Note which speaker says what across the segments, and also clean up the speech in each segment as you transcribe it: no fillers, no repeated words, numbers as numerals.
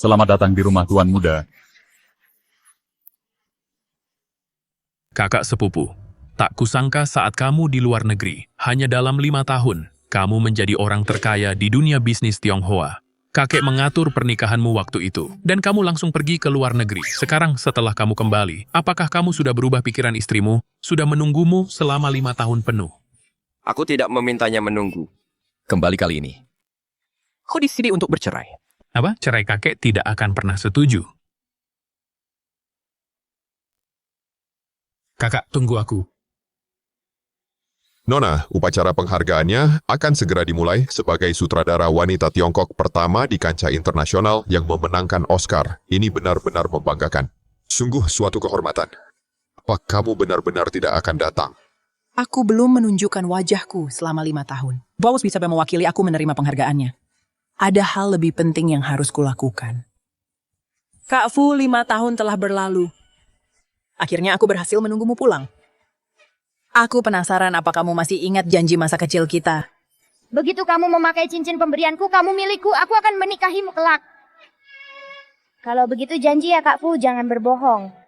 Speaker 1: Selamat datang di rumah Tuan Muda.
Speaker 2: Kakak sepupu, tak kusangka saat kamu di luar negeri, hanya dalam 5 tahun, kamu menjadi orang terkaya di dunia bisnis Tionghoa. Kakek mengatur pernikahanmu waktu itu, dan kamu langsung pergi ke luar negeri. Sekarang setelah kamu kembali, apakah kamu sudah berubah pikiran istrimu? Sudah menunggumu selama 5 tahun penuh.
Speaker 3: Aku tidak memintanya menunggu. Kembali kali ini. Aku di sini untuk bercerai.
Speaker 2: Apa? Cerai kakek tidak akan pernah setuju. Kakak, tunggu aku.
Speaker 4: Nona, upacara penghargaannya akan segera dimulai sebagai sutradara wanita Tiongkok pertama di kancah internasional yang memenangkan Oscar. Ini benar-benar membanggakan. Sungguh suatu kehormatan. Apa kamu benar-benar tidak akan datang?
Speaker 5: Aku belum menunjukkan wajahku selama 5 tahun. Bos bisa mewakili aku menerima penghargaannya. Ada hal lebih penting yang harus kulakukan. Kak Fu, 5 tahun telah berlalu. Akhirnya aku berhasil menunggumu pulang. Aku penasaran apa kamu masih ingat janji masa kecil kita.
Speaker 6: Begitu kamu memakai cincin pemberianku, kamu milikku, aku akan menikahimu kelak. Kalau begitu janji ya Kak Fu, jangan berbohong.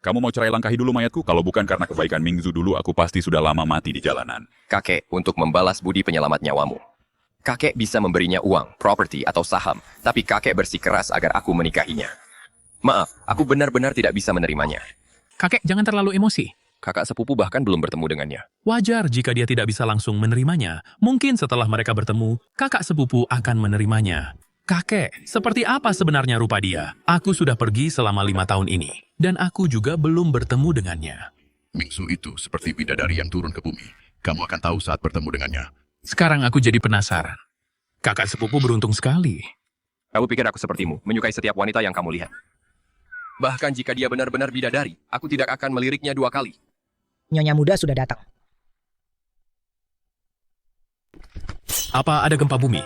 Speaker 1: Kamu mau cerai langkahi dulu mayatku? Kalau bukan karena kebaikan Mingzu dulu, aku pasti sudah lama mati di jalanan.
Speaker 3: Kakek untuk membalas budi penyelamat nyawamu. Kakek bisa memberinya uang, properti, atau saham, tapi kakek bersikeras agar aku menikahinya. Maaf, aku benar-benar tidak bisa menerimanya.
Speaker 2: Kakek, jangan terlalu emosi.
Speaker 3: Kakak sepupu bahkan belum bertemu dengannya.
Speaker 2: Wajar jika dia tidak bisa langsung menerimanya. Mungkin setelah mereka bertemu, kakak sepupu akan menerimanya. Kakek, seperti apa sebenarnya rupa dia? Aku sudah pergi selama 5 tahun ini, dan aku juga belum bertemu dengannya.
Speaker 7: Mingzu itu seperti bidadari yang turun ke bumi. Kamu akan tahu saat bertemu dengannya.
Speaker 2: Sekarang aku jadi penasaran. Kakak sepupu beruntung sekali.
Speaker 3: Kamu pikir aku sepertimu, menyukai setiap wanita yang kamu lihat. Bahkan jika dia benar-benar bidadari, aku tidak akan meliriknya 2 kali.
Speaker 5: Nyonya muda sudah datang.
Speaker 2: Apa ada gempa bumi?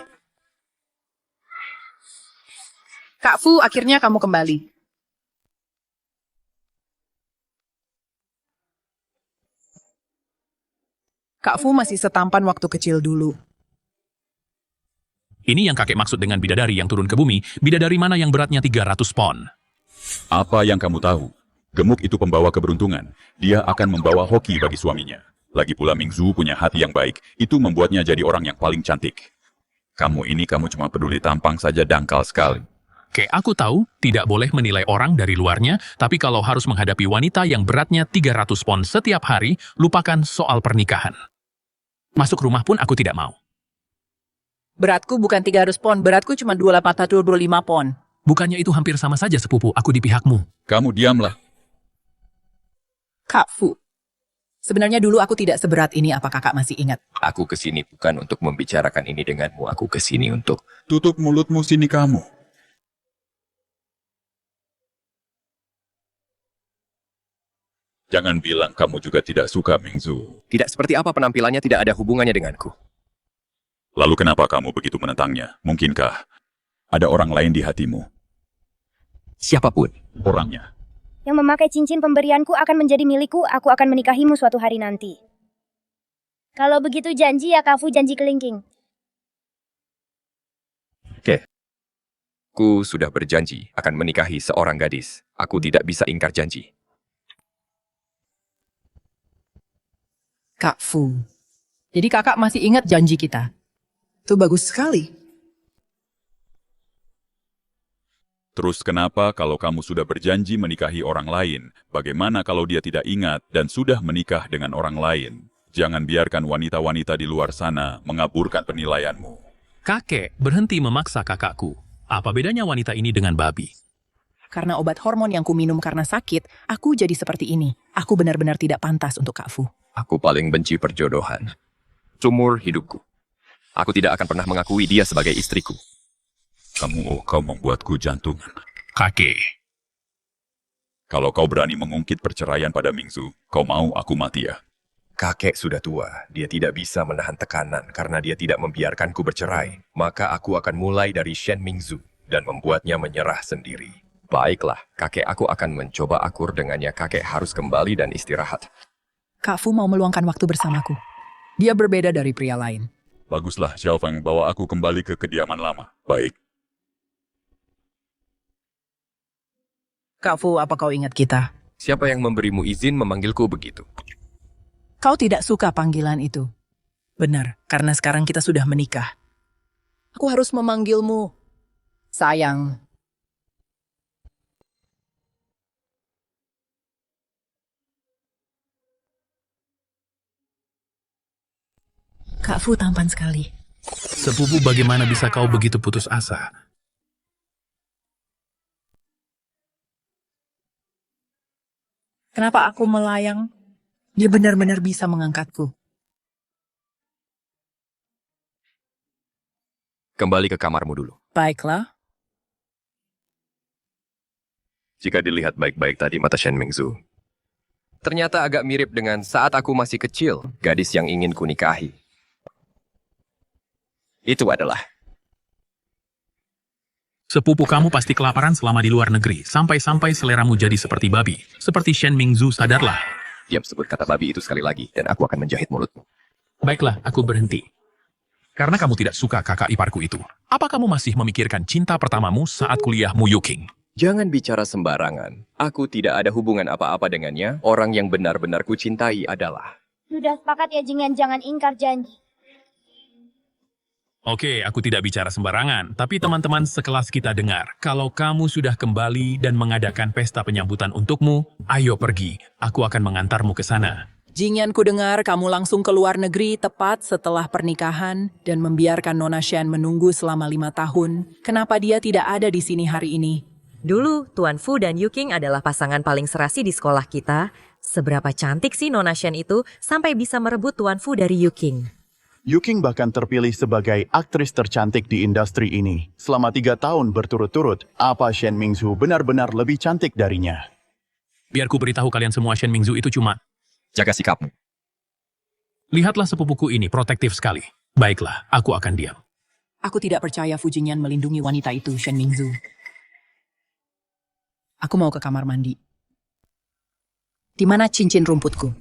Speaker 5: Kak Fu, akhirnya kamu kembali. Kak Fu masih setampan waktu kecil dulu.
Speaker 2: Ini yang kakek maksud dengan bidadari yang turun ke bumi. Bidadari mana yang beratnya 300 pon?
Speaker 1: Apa yang kamu tahu? Gemuk itu pembawa keberuntungan. Dia akan membawa hoki bagi suaminya. Lagi pula Mingzu punya hati yang baik. Itu membuatnya jadi orang yang paling cantik. Kamu cuma peduli tampang saja, dangkal sekali.
Speaker 2: Oke, aku tahu tidak boleh menilai orang dari luarnya, tapi kalau harus menghadapi wanita yang beratnya 300 pon setiap hari, lupakan soal pernikahan. Masuk rumah pun aku tidak mau.
Speaker 5: Beratku bukan 300 pon, beratku cuma 28 atau 25 pon.
Speaker 2: Bukannya itu hampir sama saja sepupu, aku di pihakmu.
Speaker 1: Kamu diamlah.
Speaker 5: Kak Fu, sebenarnya dulu aku tidak seberat ini, apa kakak masih ingat?
Speaker 3: Aku kesini bukan untuk membicarakan ini denganmu, aku kesini untuk...
Speaker 1: Tutup mulutmu sini kamu. Jangan bilang kamu juga tidak suka Mingzu.
Speaker 3: Tidak seperti apa penampilannya tidak ada hubungannya denganku.
Speaker 1: Lalu kenapa kamu begitu menentangnya? Mungkinkah ada orang lain di hatimu?
Speaker 3: Siapapun.
Speaker 1: Orangnya.
Speaker 6: Yang memakai cincin pemberianku akan menjadi milikku, aku akan menikahimu suatu hari nanti. Kalau begitu janji ya Kak Fu, janji kelingking.
Speaker 3: Oke. Aku sudah berjanji akan menikahi seorang gadis. Aku tidak bisa ingkar janji.
Speaker 5: Kak Fu. Jadi kakak masih ingat janji kita? Itu bagus sekali.
Speaker 1: Terus kenapa kalau kamu sudah berjanji menikahi orang lain, bagaimana kalau dia tidak ingat dan sudah menikah dengan orang lain? Jangan biarkan wanita-wanita di luar sana mengaburkan penilaianmu.
Speaker 2: Kakek, berhenti memaksa kakakku. Apa bedanya wanita ini dengan babi?
Speaker 5: Karena obat hormon yang kuminum karena sakit, aku jadi seperti ini. Aku benar-benar tidak pantas untuk Kak Fu.
Speaker 3: Aku paling benci perjodohan. Seumur hidupku. Aku tidak akan pernah mengakui dia sebagai istriku.
Speaker 1: Kau membuatku jantungan.
Speaker 2: Kakek.
Speaker 1: Kalau kau berani mengungkit perceraian pada Mingzu, kau mau aku mati ya?
Speaker 3: Kakek sudah tua, dia tidak bisa menahan tekanan karena dia tidak membiarkanku bercerai. Maka aku akan mulai dari Shen Mingzu dan membuatnya menyerah sendiri. Baiklah, kakek aku akan mencoba akur dengannya. Kakek harus kembali dan istirahat.
Speaker 5: Kak Fu mau meluangkan waktu bersamaku. Dia berbeda dari pria lain.
Speaker 1: Baguslah, Xiaofeng, bawa aku kembali ke kediaman lama. Baik.
Speaker 5: Kak Fu, apa kau ingat kita?
Speaker 3: Siapa yang memberimu izin memanggilku begitu?
Speaker 5: Kau tidak suka panggilan itu. Benar, karena sekarang kita sudah menikah. Aku harus memanggilmu sayang. Kak Fu tampan sekali.
Speaker 2: Sepupu, bagaimana bisa kau begitu putus asa?
Speaker 5: Kenapa aku melayang? Dia benar-benar bisa mengangkatku.
Speaker 3: Kembali ke kamarmu dulu.
Speaker 5: Baiklah.
Speaker 3: Jika dilihat baik-baik tadi mata Shen Mingzu, ternyata agak mirip dengan saat aku masih kecil, gadis yang ingin kunikahi. Itu adalah
Speaker 2: Sepupu, kamu pasti kelaparan selama di luar negeri, sampai-sampai seleramu jadi seperti babi. Seperti Shen Mingzu, sadarlah.
Speaker 3: diam sebut kata babi itu sekali lagi, dan aku akan menjahit mulutmu.
Speaker 2: Baiklah, aku berhenti. Karena kamu tidak suka kakak iparku itu. Apa kamu masih memikirkan cinta pertamamu saat kuliahmu, Yuking?
Speaker 3: Jangan bicara sembarangan. Aku tidak ada hubungan apa-apa dengannya. Orang yang benar-benar kucintai adalah...
Speaker 6: Sudah sepakat ya, Jingan, jangan ingkar janji.
Speaker 2: Oke, aku tidak bicara sembarangan, tapi teman-teman sekelas kita dengar. Kalau kamu sudah kembali dan mengadakan pesta penyambutan untukmu, ayo pergi. Aku akan mengantarmu ke sana.
Speaker 5: Jingyan, ku dengar kamu langsung ke luar negeri tepat setelah pernikahan dan membiarkan Nona Shen menunggu selama 5 tahun. Kenapa dia tidak ada di sini hari ini?
Speaker 8: Dulu, Tuan Fu dan Yuking adalah pasangan paling serasi di sekolah kita. Seberapa cantik sih Nona Shen itu sampai bisa merebut Tuan Fu dari Yuking?
Speaker 9: Yuking bahkan terpilih sebagai aktris tercantik di industri ini. Selama 3 tahun berturut-turut, apa Shen Mingzu benar-benar lebih cantik darinya?
Speaker 2: Biar ku beritahu kalian semua, Shen Mingzu itu cuma...
Speaker 3: Jaga sikapmu.
Speaker 2: Lihatlah sepupuku ini, protektif sekali. Baiklah, aku akan diam.
Speaker 5: Aku tidak percaya Fu Jingyan melindungi wanita itu, Shen Mingzu. Aku mau ke kamar mandi. Di mana cincin rumputku?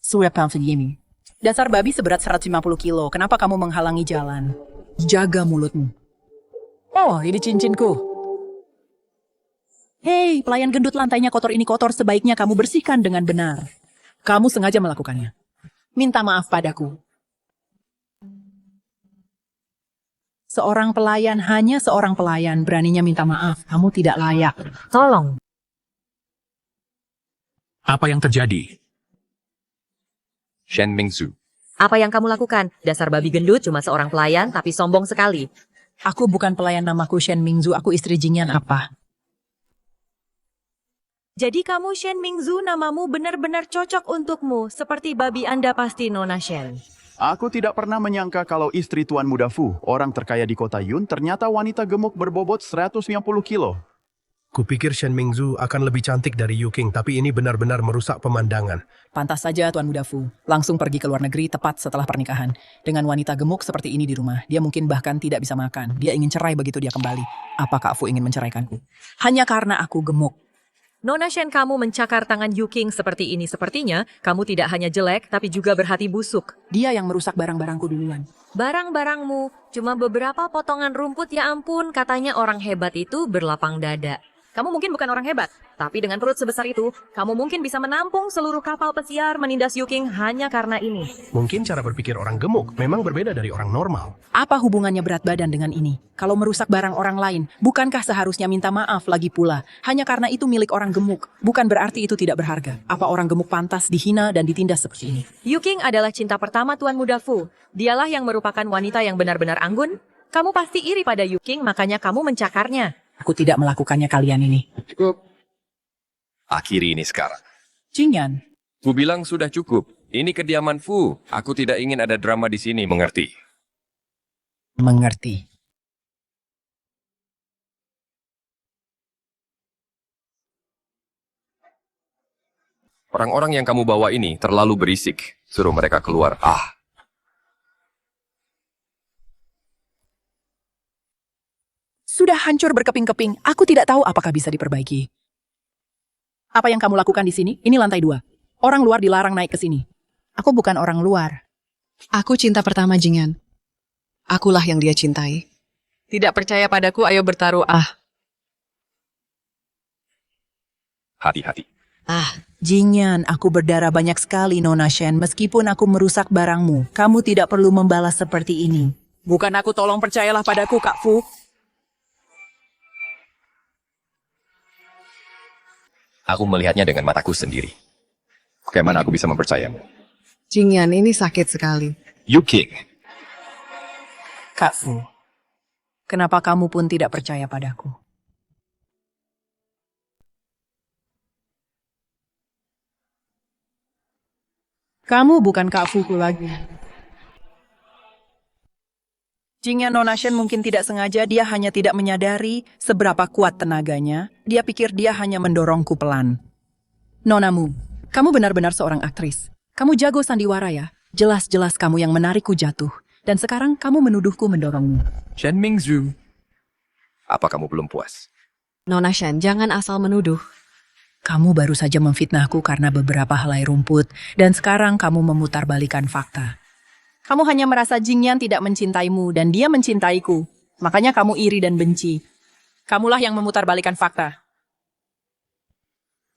Speaker 5: Suapang segini. Dasar babi seberat 150 kilo, kenapa kamu menghalangi jalan? Jaga mulutmu. Oh, ini cincinku. Hei, pelayan gendut, lantainya kotor, ini kotor, sebaiknya kamu bersihkan dengan benar. Kamu sengaja melakukannya. Minta maaf padaku. Seorang pelayan, hanya seorang pelayan, beraninya minta maaf. Kamu tidak layak.
Speaker 8: Tolong.
Speaker 2: Apa yang terjadi?
Speaker 3: Shen Mingzu.
Speaker 8: Apa yang kamu lakukan? Dasar babi gendut cuma seorang pelayan tapi sombong sekali.
Speaker 5: Aku bukan pelayan, namaku Shen Mingzu, aku istri Jingyan apa?
Speaker 8: Jadi kamu Shen Mingzu, namamu benar-benar cocok untukmu. Seperti babi Anda pasti, Nona Shen.
Speaker 9: Aku tidak pernah menyangka kalau istri Tuan Muda Fu, orang terkaya di kota Yun, ternyata wanita gemuk berbobot 150 kilo.
Speaker 10: Kupikir Shen Mingzu akan lebih cantik dari Yuking, tapi ini benar-benar merusak pemandangan.
Speaker 5: Pantas saja Tuan Muda Fu, langsung pergi ke luar negeri tepat setelah pernikahan. Dengan wanita gemuk seperti ini di rumah, dia mungkin bahkan tidak bisa makan. Dia ingin cerai begitu dia kembali. Apa Kak Fu ingin menceraikanku? Hanya karena aku gemuk.
Speaker 8: Nona Shen, kamu mencakar tangan Yuking seperti ini. Sepertinya kamu tidak hanya jelek, tapi juga berhati busuk.
Speaker 5: Dia yang merusak barang-barangku duluan.
Speaker 8: Barang-barangmu, cuma beberapa potongan rumput, ya ampun. Katanya orang hebat itu berlapang dada. Kamu mungkin bukan orang hebat, tapi dengan perut sebesar itu, kamu mungkin bisa menampung seluruh kapal pesiar menindas Yuking hanya karena ini.
Speaker 10: Mungkin cara berpikir orang gemuk memang berbeda dari orang normal.
Speaker 5: Apa hubungannya berat badan dengan ini? Kalau merusak barang orang lain, bukankah seharusnya minta maaf lagi pula? Hanya karena itu milik orang gemuk, bukan berarti itu tidak berharga. Apa orang gemuk pantas dihina dan ditindas seperti ini?
Speaker 8: Yuking adalah cinta pertama Tuan Muda Fu. Dialah yang merupakan wanita yang benar-benar anggun. Kamu pasti iri pada Yuking, makanya kamu mencakarnya.
Speaker 5: Aku tidak melakukannya kalian ini.
Speaker 3: Cukup. Akhiri ini sekarang.
Speaker 5: Jingyan,
Speaker 3: Fu bilang sudah cukup. Ini kediaman Fu. Aku tidak ingin ada drama di sini, mengerti?
Speaker 5: mengerti.
Speaker 3: Orang-orang yang kamu bawa ini terlalu berisik. Suruh mereka keluar.
Speaker 5: Sudah hancur berkeping-keping. Aku tidak tahu apakah bisa diperbaiki. Apa yang kamu lakukan di sini? Ini lantai 2. Orang luar dilarang naik ke sini. Aku bukan orang luar.
Speaker 11: Aku cinta pertama Jingan. Akulah yang dia cintai. Tidak percaya padaku, ayo bertaruh.
Speaker 3: Hati-hati.
Speaker 5: Jingyan, aku berdarah banyak sekali, Nona Shen. Meskipun aku merusak barangmu, kamu tidak perlu membalas seperti ini. Bukan aku, tolong percayalah padaku, Kak Fu.
Speaker 3: Aku melihatnya dengan mataku sendiri. Bagaimana aku bisa mempercayamu?
Speaker 11: Jingyan, ini sakit sekali.
Speaker 3: Yuking,
Speaker 5: Kak Fu, kenapa kamu pun tidak percaya padaku? Kamu bukan Kak Fuku lagi. Jingyan, Nona Shen mungkin tidak sengaja, dia hanya tidak menyadari seberapa kuat tenaganya. Dia pikir dia hanya mendorongku pelan. Nonamu, kamu benar-benar seorang aktris. Kamu jago sandiwara ya. Jelas-jelas kamu yang menarikku jatuh. Dan sekarang kamu menuduhku mendorongmu.
Speaker 3: Shen Mingzhu. Apa kamu belum puas?
Speaker 11: Nona Shen, jangan asal menuduh.
Speaker 5: Kamu baru saja memfitnahku karena beberapa helai rumput, dan sekarang kamu memutarbalikan fakta. Kamu hanya merasa Jingyan tidak mencintaimu, dan dia mencintaiku. Makanya kamu iri dan benci. Kamulah yang memutarbalikan fakta.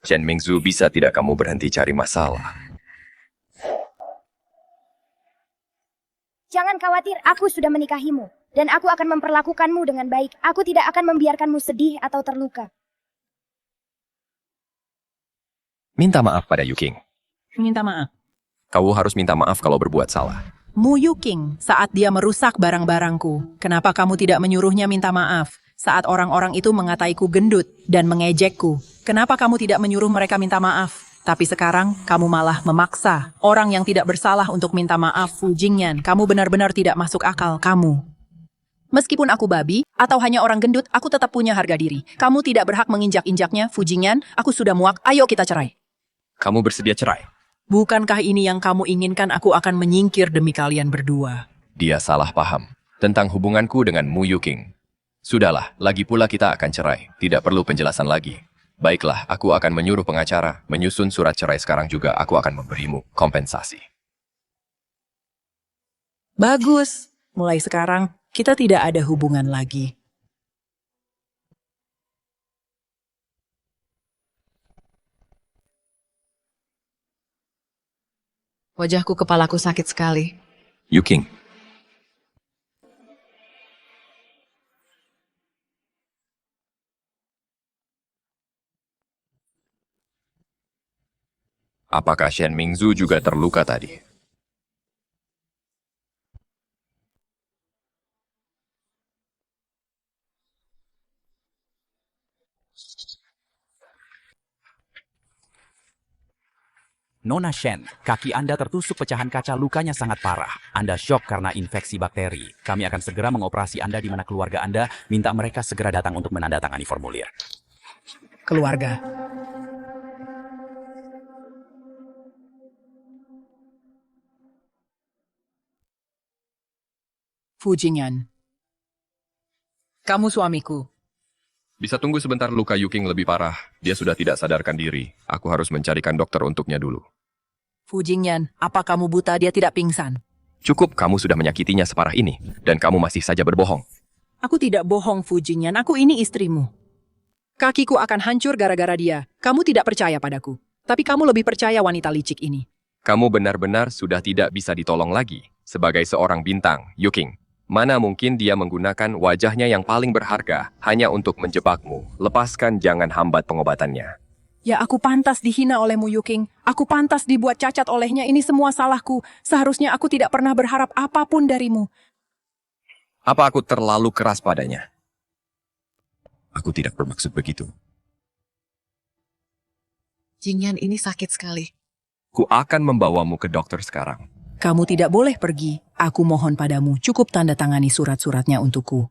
Speaker 3: Shen Mingzhu, bisa tidak kamu berhenti cari masalah?
Speaker 6: Jangan khawatir, aku sudah menikahimu. Dan aku akan memperlakukanmu dengan baik. Aku tidak akan membiarkanmu sedih atau terluka.
Speaker 3: Minta maaf pada Yuking.
Speaker 5: Minta maaf.
Speaker 3: Kau harus minta maaf kalau berbuat salah.
Speaker 5: Mu Yuking, saat dia merusak barang-barangku, kenapa kamu tidak menyuruhnya minta maaf? Saat orang-orang itu mengataiku gendut dan mengejekku, kenapa kamu tidak menyuruh mereka minta maaf? Tapi sekarang, kamu malah memaksa orang yang tidak bersalah untuk minta maaf. Fu Jingyan, kamu benar-benar tidak masuk akal, kamu. Meskipun aku babi, atau hanya orang gendut, aku tetap punya harga diri. Kamu tidak berhak menginjak-injaknya, Fu Jingyan. Aku sudah muak, ayo kita cerai.
Speaker 3: Kamu bersedia cerai?
Speaker 5: Bukankah ini yang kamu inginkan? Aku akan menyingkir demi kalian berdua.
Speaker 3: Dia salah paham tentang hubunganku dengan Mu Yuking. Sudahlah, lagi pula kita akan cerai. Tidak perlu penjelasan lagi. Baiklah, aku akan menyuruh pengacara menyusun surat cerai sekarang juga. Aku akan memberimu kompensasi.
Speaker 5: Bagus. Mulai sekarang, kita tidak ada hubungan lagi.
Speaker 11: Wajahku, kepalaku sakit sekali.
Speaker 3: Yuking, apakah Shen Mingzhu juga terluka tadi?
Speaker 12: Nona Shen, kaki Anda tertusuk pecahan kaca, lukanya sangat parah. Anda syok karena infeksi bakteri. Kami akan segera mengoperasi Anda di mana keluarga Anda. Minta mereka segera datang untuk menandatangani formulir.
Speaker 5: Keluarga. Fu Jingyan. Kamu suamiku.
Speaker 3: Bisa tunggu sebentar, luka Yuking lebih parah. Dia sudah tidak sadarkan diri. Aku harus mencarikan dokter untuknya dulu.
Speaker 5: Fu Jingyan, apa kamu buta? Dia tidak pingsan.
Speaker 3: Cukup, kamu sudah menyakitinya separah ini. Dan kamu masih saja berbohong.
Speaker 5: Aku tidak bohong, Fu Jingyan. Aku ini istrimu. Kakiku akan hancur gara-gara dia. Kamu tidak percaya padaku. Tapi kamu lebih percaya wanita licik ini.
Speaker 3: Kamu benar-benar sudah tidak bisa ditolong lagi. Sebagai seorang bintang, Yuking. Mana mungkin dia menggunakan wajahnya yang paling berharga hanya untuk menjebakmu. Lepaskan, jangan hambat pengobatannya.
Speaker 5: Ya, aku pantas dihina oleh Mu Yuking. Aku pantas dibuat cacat olehnya. Ini semua salahku. Seharusnya aku tidak pernah berharap apapun darimu.
Speaker 3: Apa aku terlalu keras padanya? Aku tidak bermaksud begitu.
Speaker 11: Jingyan, ini sakit sekali.
Speaker 3: Ku akan membawamu ke dokter sekarang.
Speaker 5: Kamu tidak boleh pergi. Aku mohon padamu, cukup tanda tangani surat-suratnya untukku.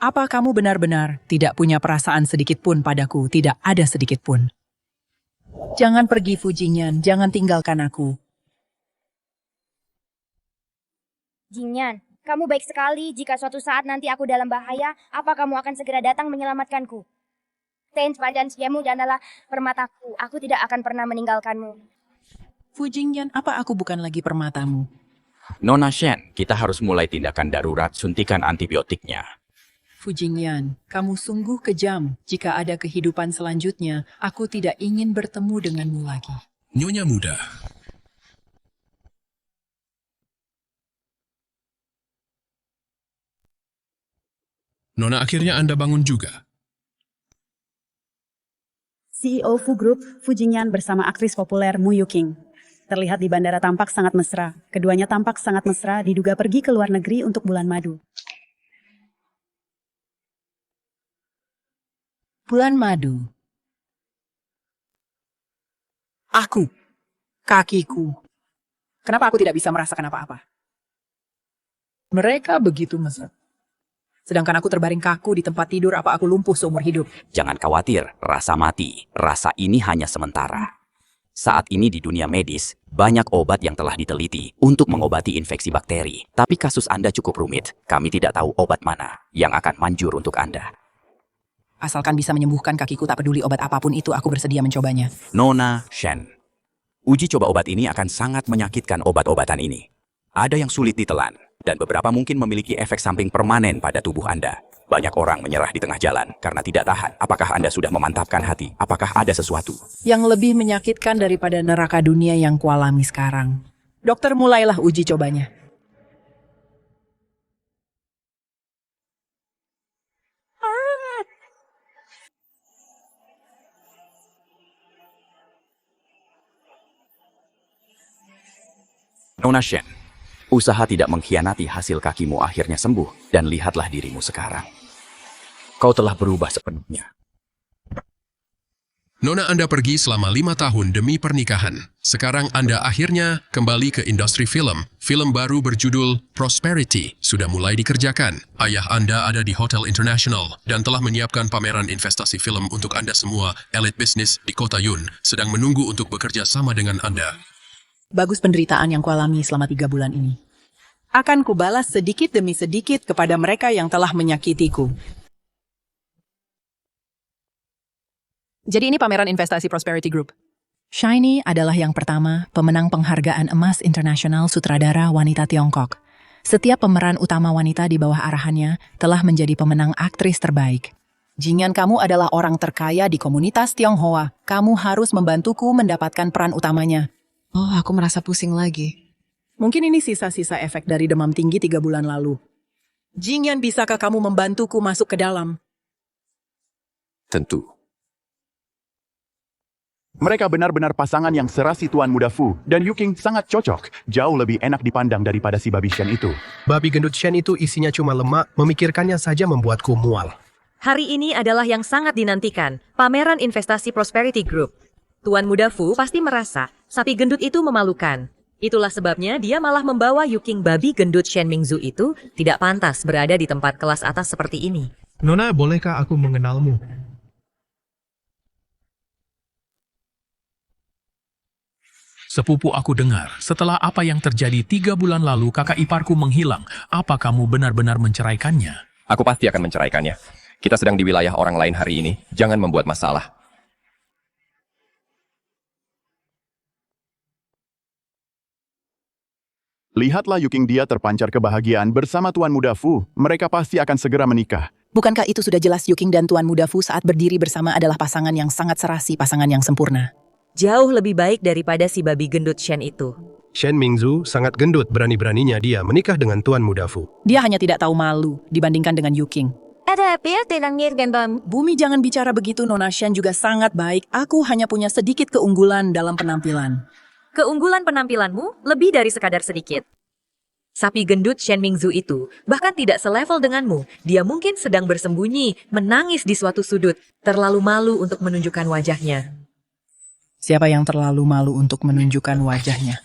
Speaker 5: Apa kamu benar-benar tidak punya perasaan sedikit pun padaku? Tidak ada sedikit pun. Jangan pergi, Fu Jingyan. Jangan tinggalkan aku.
Speaker 6: Jingyan, kamu baik sekali. Jika suatu saat nanti aku dalam bahaya, apa kamu akan segera datang menyelamatkanku? Ten sepanjang siamu adalah permataku. Aku tidak akan pernah meninggalkanmu.
Speaker 5: Fu Jingyan, apa aku bukan lagi permatamu?
Speaker 12: Nona Shen, kita harus mulai tindakan darurat suntikan antibiotiknya.
Speaker 5: Fu Jingyan, kamu sungguh kejam. Jika ada kehidupan selanjutnya, aku tidak ingin bertemu denganmu lagi.
Speaker 2: Nyonya muda, Nona akhirnya Anda bangun juga.
Speaker 13: CEO Fu Group, Fu Jingyan bersama aktris populer Mu Yuqing. Terlihat di bandara tampak sangat mesra. Keduanya tampak sangat mesra, diduga pergi ke luar negeri untuk bulan madu.
Speaker 5: Bulan madu. Aku. Kakiku. Kenapa aku tidak bisa merasakan apa-apa? Mereka begitu mesra. Sedangkan aku terbaring kaku di tempat tidur, apa aku lumpuh seumur hidup?
Speaker 12: Jangan khawatir, rasa mati. Rasa ini hanya sementara. Saat ini di dunia medis, banyak obat yang telah diteliti untuk mengobati infeksi bakteri. Tapi kasus Anda cukup rumit. Kami tidak tahu obat mana yang akan manjur untuk Anda.
Speaker 5: Asalkan bisa menyembuhkan kakiku, tak peduli obat apapun itu, aku bersedia mencobanya.
Speaker 12: Nona Shen, uji coba obat ini akan sangat menyakitkan obat-obatan ini. Ada yang sulit ditelan, dan beberapa mungkin memiliki efek samping permanen pada tubuh Anda. Banyak orang menyerah di tengah jalan karena tidak tahan. Apakah Anda sudah memantapkan hati? Apakah ada sesuatu?
Speaker 5: Yang lebih menyakitkan daripada neraka dunia yang kualami sekarang. Dokter, mulailah uji cobanya.
Speaker 12: Nona Shen, usaha tidak mengkhianati hasil kakimu akhirnya sembuh, dan lihatlah dirimu sekarang. Kau telah berubah sepenuhnya.
Speaker 2: Nona Anda pergi selama 5 tahun demi pernikahan. Sekarang Anda akhirnya kembali ke industri film. Film baru berjudul Prosperity sudah mulai dikerjakan. Ayah Anda ada di Hotel International dan telah menyiapkan pameran investasi film untuk Anda semua. Elite bisnis di kota Yun sedang menunggu untuk bekerja sama dengan Anda.
Speaker 5: Bagus penderitaan yang kualami selama 3 bulan ini. Akan kubalas sedikit demi sedikit kepada mereka yang telah menyakitiku. Jadi ini pameran investasi Prosperity Group. Shiny adalah yang pertama pemenang penghargaan emas internasional sutradara wanita Tiongkok. Setiap pemeran utama wanita di bawah arahannya telah menjadi pemenang aktris terbaik. Jingyan, kamu adalah orang terkaya di komunitas Tionghoa. Kamu harus membantuku mendapatkan peran utamanya.
Speaker 11: Oh, aku merasa pusing lagi.
Speaker 5: Mungkin ini sisa-sisa efek dari demam tinggi 3 bulan lalu. Jingyan, bisakah kamu membantuku masuk ke dalam?
Speaker 3: Tentu.
Speaker 9: Mereka benar-benar pasangan yang serasi Tuan Muda Fu, dan Yuqing sangat cocok. Jauh lebih enak dipandang daripada si babi Shen itu.
Speaker 10: Babi gendut Shen itu isinya cuma lemak, memikirkannya saja membuatku mual.
Speaker 8: Hari ini adalah yang sangat dinantikan, pameran investasi Prosperity Group. Tuan Muda Fu pasti merasa sapi gendut itu memalukan. Itulah sebabnya dia malah membawa Yuqing babi gendut Shen Mingzu itu tidak pantas berada di tempat kelas atas seperti ini.
Speaker 10: Nona, bolehkah aku mengenalmu?
Speaker 2: Sepupu, aku dengar, setelah apa yang terjadi 3 bulan lalu kakak iparku menghilang. Apa kamu benar-benar menceraikannya?
Speaker 3: Aku pasti akan menceraikannya. Kita sedang di wilayah orang lain hari ini. Jangan membuat masalah.
Speaker 9: Lihatlah Yuqing, dia terpancar kebahagiaan bersama Tuan Muda Fu. Mereka pasti akan segera menikah.
Speaker 5: Bukankah itu sudah jelas? Yuqing dan Tuan Muda Fu saat berdiri bersama adalah pasangan yang sangat serasi, pasangan yang sempurna.
Speaker 8: Jauh lebih baik daripada si babi gendut Shen itu.
Speaker 10: Shen Mingzu sangat gendut, berani-beraninya dia menikah dengan Tuan Muda Fu.
Speaker 5: Dia hanya tidak tahu malu dibandingkan dengan Yuqing. Bumi, jangan bicara begitu. Nona Shen juga sangat baik. Aku hanya punya sedikit keunggulan dalam penampilan.
Speaker 8: Keunggulan penampilanmu lebih dari sekadar sedikit. Sapi gendut Shen Mingzu itu bahkan tidak selevel denganmu. Dia mungkin sedang bersembunyi, menangis di suatu sudut, terlalu malu untuk menunjukkan wajahnya.
Speaker 5: Siapa yang terlalu malu untuk menunjukkan wajahnya?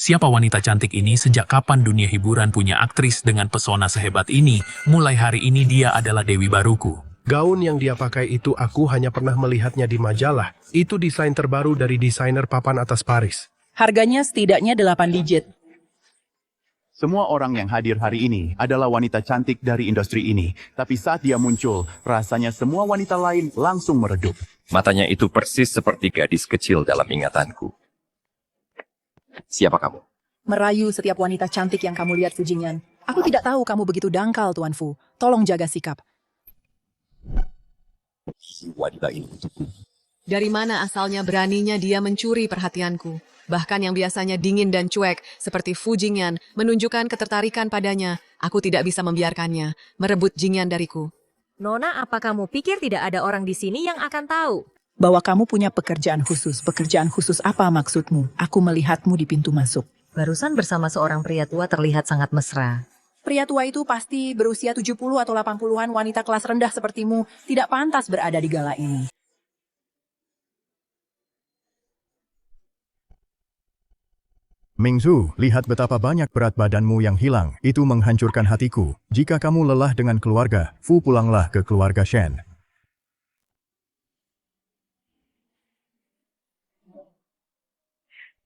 Speaker 2: Siapa wanita cantik ini? Sejak kapan dunia hiburan punya aktris dengan pesona sehebat ini? Mulai hari ini dia adalah Dewi baruku.
Speaker 10: Gaun yang dia pakai itu aku hanya pernah melihatnya di majalah. Itu desain terbaru dari desainer papan atas Paris.
Speaker 5: Harganya setidaknya 8 digit.
Speaker 9: Semua orang yang hadir hari ini adalah wanita cantik dari industri ini. Tapi saat dia muncul, rasanya semua wanita lain langsung meredup.
Speaker 3: Matanya itu persis seperti gadis kecil dalam ingatanku. Siapa kamu?
Speaker 5: Merayu setiap wanita cantik yang kamu lihat, Fu Jingyan. Aku tidak tahu kamu begitu dangkal, Tuan Fu. Tolong jaga sikap.
Speaker 3: Wanita ini untukku.
Speaker 11: Dari mana asalnya beraninya dia mencuri perhatianku? Bahkan yang biasanya dingin dan cuek, seperti Fu Jingyan, menunjukkan ketertarikan padanya. Aku tidak bisa membiarkannya merebut Jingyan dariku.
Speaker 8: Nona, apa kamu pikir tidak ada orang di sini yang akan tahu?
Speaker 5: Bahwa kamu punya pekerjaan khusus. Pekerjaan khusus apa maksudmu? Aku melihatmu di pintu masuk.
Speaker 8: Barusan bersama seorang pria tua terlihat sangat mesra.
Speaker 5: Pria tua itu pasti berusia 70 atau 80-an, wanita kelas rendah sepertimu tidak pantas berada di gala ini.
Speaker 9: Mingzu, lihat betapa banyak berat badanmu yang hilang. Itu menghancurkan hatiku. Jika kamu lelah dengan keluarga, Fu pulanglah ke keluarga Shen.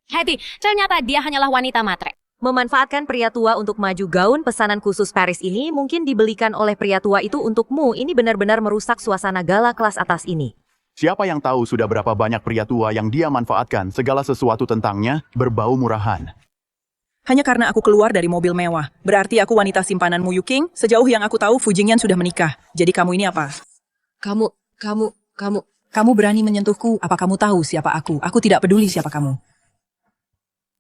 Speaker 14: Hati, ternyata dia hanyalah wanita matre.
Speaker 8: Memanfaatkan pria tua untuk maju gaun pesanan khusus Paris ini mungkin dibelikan oleh pria tua itu untukmu. Ini benar-benar merusak suasana gala kelas atas ini.
Speaker 9: Siapa yang tahu sudah berapa banyak pria tua yang dia manfaatkan, segala sesuatu tentangnya berbau murahan.
Speaker 5: Hanya karena aku keluar dari mobil mewah. Berarti aku wanita simpananmu, Yu King. Sejauh yang aku tahu, Fu Jingyan sudah menikah. Jadi kamu ini apa? Kamu berani menyentuhku. Apa kamu tahu siapa aku? Aku tidak peduli siapa kamu.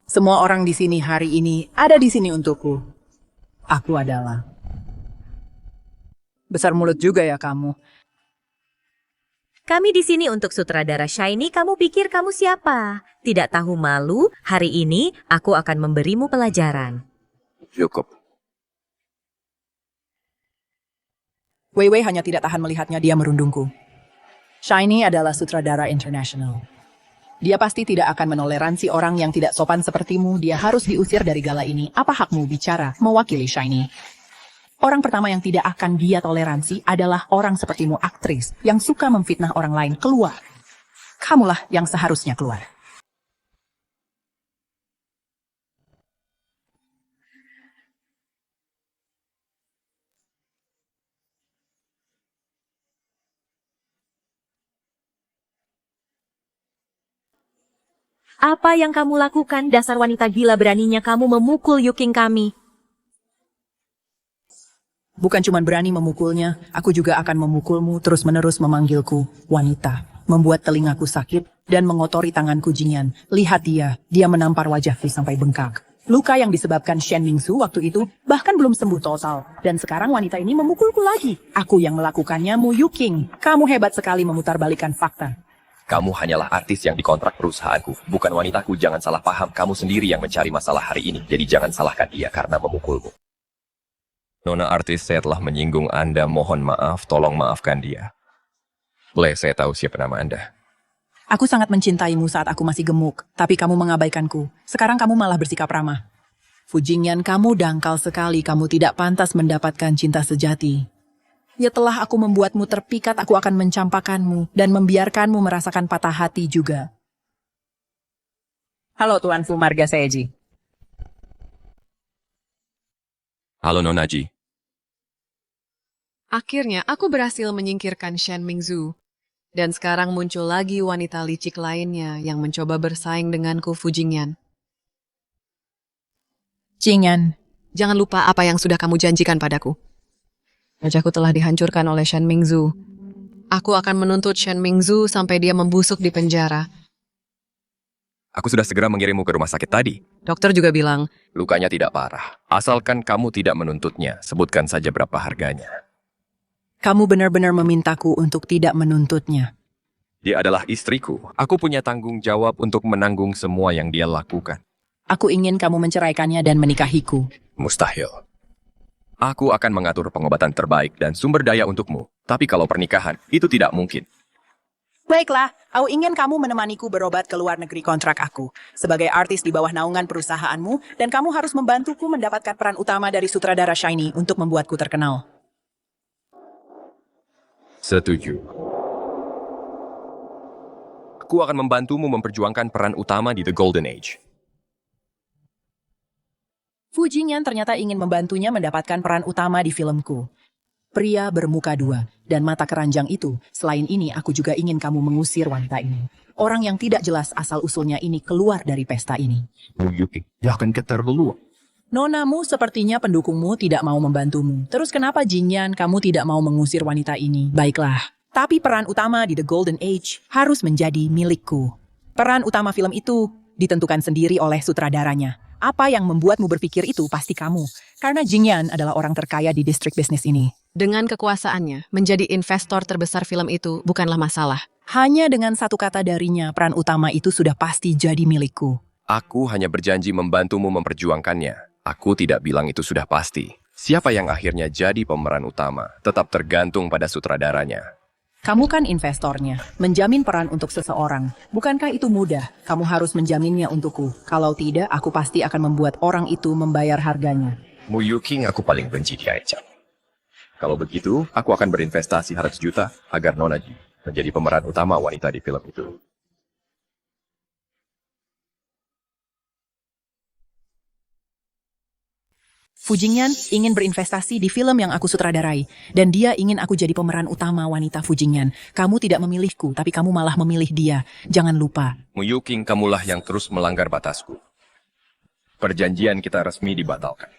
Speaker 5: Semua orang di sini hari ini ada di sini untukku. Aku adalah. Besar mulut juga ya kamu.
Speaker 8: Kami di sini untuk sutradara Shiny. Kamu pikir kamu siapa? Tidak tahu malu? Hari ini aku akan memberimu pelajaran.
Speaker 3: Cukup.
Speaker 5: Wei Wei hanya tidak tahan melihatnya dia merundungku. Shiny adalah sutradara internasional. Dia pasti tidak akan menoleransi orang yang tidak sopan sepertimu. Dia harus diusir dari gala ini. Apa hakmu bicara mewakili Shiny? Orang pertama yang tidak akan dia toleransi adalah orang sepertimu, aktris yang suka memfitnah orang lain. Keluar. Kamulah yang seharusnya keluar.
Speaker 8: Apa yang kamu lakukan, dasar wanita gila? Beraninya kamu memukul Yu King kami.
Speaker 5: Bukan cuma berani memukulnya, aku juga akan memukulmu terus-menerus memanggilku wanita, membuat telingaku sakit, dan mengotori tanganku. Jingyan. Lihat dia menampar wajahku sampai bengkak. Luka yang disebabkan Shen Mingzu waktu itu bahkan belum sembuh total. Dan sekarang wanita ini memukulku lagi. Aku yang melakukannya, Mu Yu King. Kamu hebat sekali memutarbalikkan fakta.
Speaker 3: Kamu hanyalah artis yang dikontrak perusahaanku, bukan wanitaku. Jangan salah paham, kamu sendiri yang mencari masalah hari ini. Jadi jangan salahkan dia karena memukulmu. Nona artis, saya telah menyinggung Anda, mohon maaf, tolong maafkan dia. Boleh saya tahu siapa nama Anda?
Speaker 5: Aku sangat mencintaimu saat aku masih gemuk, tapi kamu mengabaikanku. Sekarang kamu malah bersikap ramah. Fu Jingyan, kamu dangkal sekali, kamu tidak pantas mendapatkan cinta sejati. Ya telah aku membuatmu terpikat, aku akan mencampakkanmu dan membiarkanmu merasakan patah hati juga. Halo Tuan Fu Marga Seiji.
Speaker 3: Halo Nona Ji.
Speaker 11: Akhirnya aku berhasil menyingkirkan Shen Mingzu. Dan sekarang muncul lagi wanita licik lainnya yang mencoba bersaing denganku, Fu Jingyan.
Speaker 5: Jingyan.
Speaker 11: Jangan lupa apa yang sudah kamu janjikan padaku. Wajahku telah dihancurkan oleh Shen Mingzu. Aku akan menuntut Shen Mingzu sampai dia membusuk di penjara.
Speaker 3: Aku sudah segera mengirimmu ke rumah sakit tadi.
Speaker 11: Dokter juga bilang,
Speaker 3: lukanya tidak parah. Asalkan kamu tidak menuntutnya, sebutkan saja berapa harganya.
Speaker 5: Kamu benar-benar memintaku untuk tidak menuntutnya.
Speaker 3: Dia adalah istriku. Aku punya tanggung jawab untuk menanggung semua yang dia lakukan.
Speaker 5: Aku ingin kamu menceraikannya dan menikahiku.
Speaker 3: Mustahil. Aku akan mengatur pengobatan terbaik dan sumber daya untukmu. Tapi kalau pernikahan, itu tidak mungkin.
Speaker 5: Baiklah, aku ingin kamu menemaniku berobat ke luar negeri kontrak aku. Sebagai artis di bawah naungan perusahaanmu, dan kamu harus membantuku mendapatkan peran utama dari sutradara Shiny untuk membuatku terkenal.
Speaker 3: Setuju. Aku akan membantumu memperjuangkan peran utama di The Golden Age.
Speaker 5: Fu Jingyan ternyata ingin membantunya mendapatkan peran utama di filmku. Pria bermuka dua dan mata keranjang itu. Selain ini, aku juga ingin kamu mengusir wanita ini. Orang yang tidak jelas asal-usulnya ini keluar dari pesta ini.
Speaker 7: Jangan keterlaluan.
Speaker 5: Nonamu sepertinya pendukungmu tidak mau membantumu. Terus kenapa Jingyan kamu tidak mau mengusir wanita ini? Baiklah, tapi peran utama di The Golden Age harus menjadi milikku. Peran utama film itu ditentukan sendiri oleh sutradaranya. Apa yang membuatmu berpikir itu pasti kamu. Karena Jingyan adalah orang terkaya di distrik bisnis ini.
Speaker 11: Dengan kekuasaannya, menjadi investor terbesar film itu bukanlah masalah.
Speaker 5: Hanya dengan satu kata darinya, peran utama itu sudah pasti jadi milikku.
Speaker 3: Aku hanya berjanji membantumu memperjuangkannya. Aku tidak bilang itu sudah pasti. Siapa yang akhirnya jadi pemeran utama tetap tergantung pada sutradaranya.
Speaker 5: Kamu kan investornya, menjamin peran untuk seseorang. Bukankah itu mudah? Kamu harus menjaminnya untukku. Kalau tidak, aku pasti akan membuat orang itu membayar harganya.
Speaker 3: Mu Yuking aku paling benci di Aichang. Kalau begitu, aku akan berinvestasi 100 juta agar Nona Ji menjadi pemeran utama wanita di film itu.
Speaker 5: Fu Jingyan ingin berinvestasi di film yang aku sutradarai, dan dia ingin aku jadi pemeran utama wanita Fu Jingyan. Kamu tidak memilihku, tapi kamu malah memilih dia. Jangan lupa.
Speaker 3: Mu Yuking, kamulah yang terus melanggar batasku. Perjanjian kita resmi dibatalkan.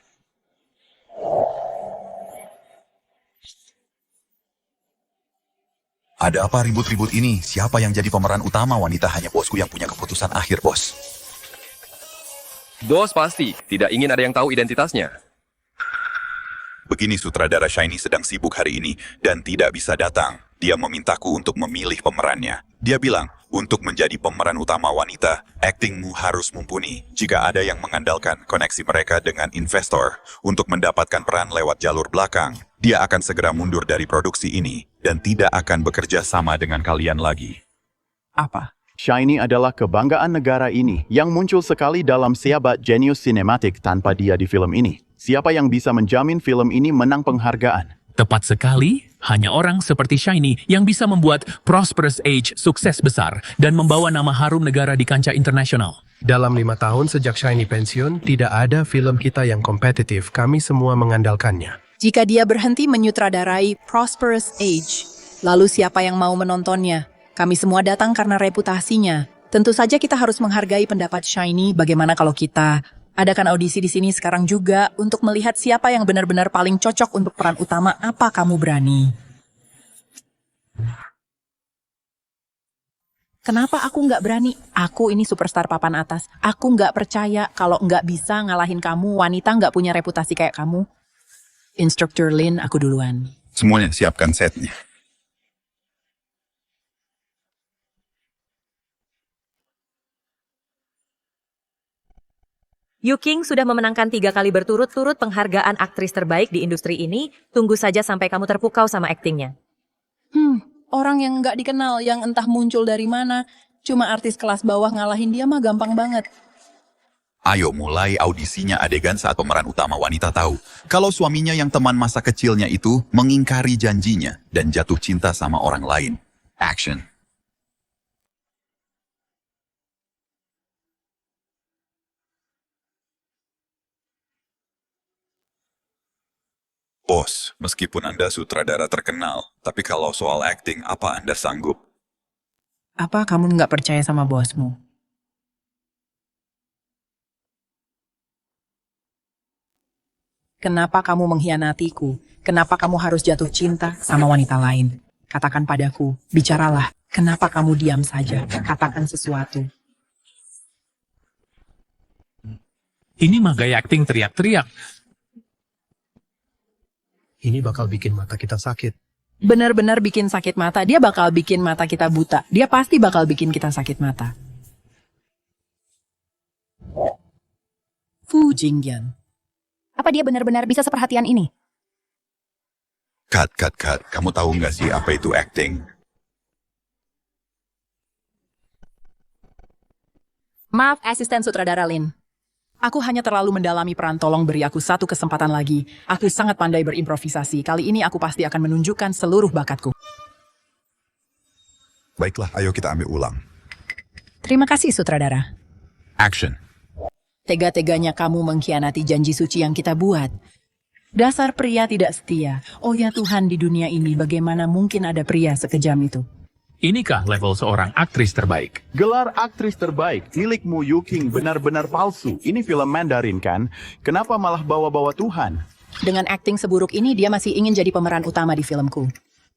Speaker 1: Ada apa ribut-ribut ini? Siapa yang jadi pemeran utama wanita? Hanya bosku yang punya keputusan akhir, bos.
Speaker 3: Bos pasti tidak ingin ada yang tahu identitasnya.
Speaker 1: Begini, sutradara Shiny sedang sibuk hari ini dan tidak bisa datang. Dia memintaku untuk memilih pemerannya. Dia bilang, untuk menjadi pemeran utama wanita, aktingmu harus mumpuni. Jika ada yang mengandalkan koneksi mereka dengan investor untuk mendapatkan peran lewat jalur belakang, dia akan segera mundur dari produksi ini dan tidak akan bekerja sama dengan kalian lagi.
Speaker 9: Apa? Shiny adalah kebanggaan negara ini yang muncul sekali dalam Seabad Genius Cinematic tanpa dia di film ini. Siapa yang bisa menjamin film ini menang penghargaan?
Speaker 2: Tepat sekali, hanya orang seperti Shiny yang bisa membuat Prosperous Age sukses besar dan membawa nama harum negara di kancah internasional.
Speaker 10: Dalam 5 tahun sejak Shiny pensiun, tidak ada film kita yang kompetitif. Kami semua mengandalkannya.
Speaker 5: Jika dia berhenti menyutradarai Prosperous Age, lalu siapa yang mau menontonnya? Kami semua datang karena reputasinya. Tentu saja kita harus menghargai pendapat Shiny. Bagaimana kalau kita adakan audisi di sini sekarang juga untuk melihat siapa yang benar-benar paling cocok untuk peran utama? Apa kamu berani? Kenapa aku nggak berani? Aku ini superstar papan atas. Aku nggak percaya kalau nggak bisa ngalahin kamu. Wanita nggak punya reputasi kayak kamu. Instruktur Lin, aku duluan.
Speaker 1: Semuanya siapkan setnya.
Speaker 8: Yuking sudah memenangkan 3 kali berturut-turut penghargaan aktris terbaik di industri ini. Tunggu saja sampai kamu terpukau sama aktingnya.
Speaker 5: Orang yang nggak dikenal, yang entah muncul dari mana. Cuma artis kelas bawah ngalahin dia mah gampang banget.
Speaker 1: Ayo mulai audisinya adegan saat pemeran utama wanita tahu kalau suaminya yang teman masa kecilnya itu mengingkari janjinya dan jatuh cinta sama orang lain. Action. Bos, meskipun Anda sutradara terkenal, tapi kalau soal acting, apa Anda sanggup?
Speaker 5: Apa kamu nggak percaya sama bosmu? Kenapa kamu mengkhianatiku? Kenapa kamu harus jatuh cinta sama wanita lain? Katakan padaku, bicaralah. Kenapa kamu diam saja? Katakan sesuatu.
Speaker 2: Ini mah gaya akting teriak-teriak.
Speaker 10: Ini bakal bikin mata kita sakit.
Speaker 5: Benar-benar bikin sakit mata. Dia bakal bikin mata kita buta. Dia pasti bakal bikin kita sakit mata. Fu Jingyan.
Speaker 6: Apa dia benar-benar bisa seperhatian ini?
Speaker 1: Cut. Kamu tahu nggak sih apa itu acting?
Speaker 5: Maaf, asisten sutradara Lin. Aku hanya terlalu mendalami peran, tolong beri aku satu kesempatan lagi. Aku sangat pandai berimprovisasi. Kali ini aku pasti akan menunjukkan seluruh bakatku.
Speaker 7: Baiklah, ayo kita ambil ulang.
Speaker 5: Terima kasih, sutradara.
Speaker 7: Action.
Speaker 5: Tega-teganya kamu mengkhianati janji suci yang kita buat. Dasar pria tidak setia. Oh ya Tuhan, di dunia ini bagaimana mungkin ada pria sekejam itu?
Speaker 2: Inikah level seorang aktris terbaik?
Speaker 9: Gelar aktris terbaik milik Mu Yuking benar-benar palsu. Ini film Mandarin kan? Kenapa malah bawa-bawa Tuhan?
Speaker 5: Dengan akting seburuk ini, dia masih ingin jadi pemeran utama di filmku.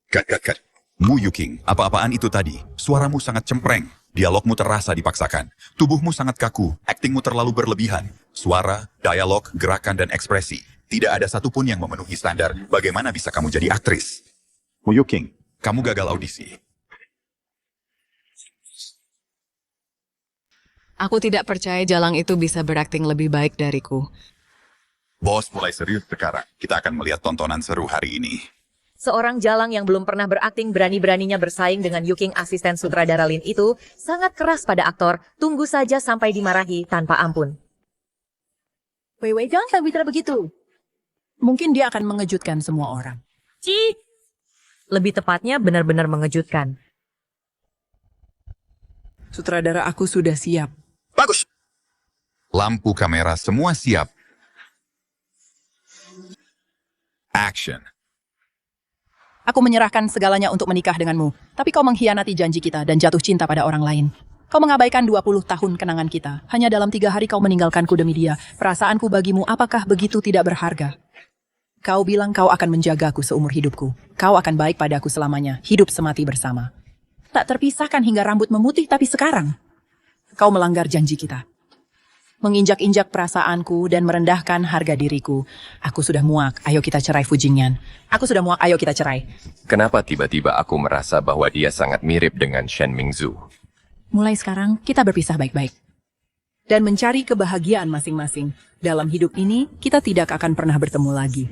Speaker 1: Cut. Mu Yuking, apa-apaan itu tadi? Suaramu sangat cempreng. Dialogmu terasa dipaksakan. Tubuhmu sangat kaku. Aktingmu terlalu berlebihan. Suara, dialog, gerakan, dan ekspresi. Tidak ada satupun yang memenuhi standar. Bagaimana bisa kamu jadi aktris?
Speaker 9: Mu Yuking,
Speaker 1: Kamu gagal audisi.
Speaker 11: Aku tidak percaya Jalang itu bisa berakting lebih baik dariku.
Speaker 1: Bos mulai serius sekarang. Kita akan melihat tontonan seru hari ini.
Speaker 8: Seorang Jalang yang belum pernah berakting berani-beraninya bersaing dengan Yuking asisten sutradara Lin itu sangat keras pada aktor. Tunggu saja sampai dimarahi tanpa ampun.
Speaker 5: Wei, jangan bicara begitu. Mungkin dia akan mengejutkan semua orang.
Speaker 8: Lebih tepatnya benar-benar mengejutkan.
Speaker 5: Sutradara aku sudah siap.
Speaker 1: Bagus. Lampu kamera semua siap. Action.
Speaker 5: Aku menyerahkan segalanya untuk menikah denganmu. Tapi kau mengkhianati janji kita dan jatuh cinta pada orang lain. Kau mengabaikan 20 tahun kenangan kita. Hanya dalam 3 hari kau meninggalkanku demi dia. Perasaanku bagimu apakah begitu tidak berharga? Kau bilang kau akan menjagaku seumur hidupku. Kau akan baik padaku selamanya. Hidup semati bersama. Tak terpisahkan hingga rambut memutih, tapi sekarang kau melanggar janji kita. Menginjak-injak perasaanku dan merendahkan harga diriku. Aku sudah muak, ayo kita cerai Fujingyan. Aku sudah muak, ayo kita cerai.
Speaker 3: Kenapa tiba-tiba aku merasa bahwa dia sangat mirip dengan Shen Mingzu?
Speaker 5: Mulai sekarang, kita berpisah baik-baik. Dan mencari kebahagiaan masing-masing. Dalam hidup ini, kita tidak akan pernah bertemu lagi.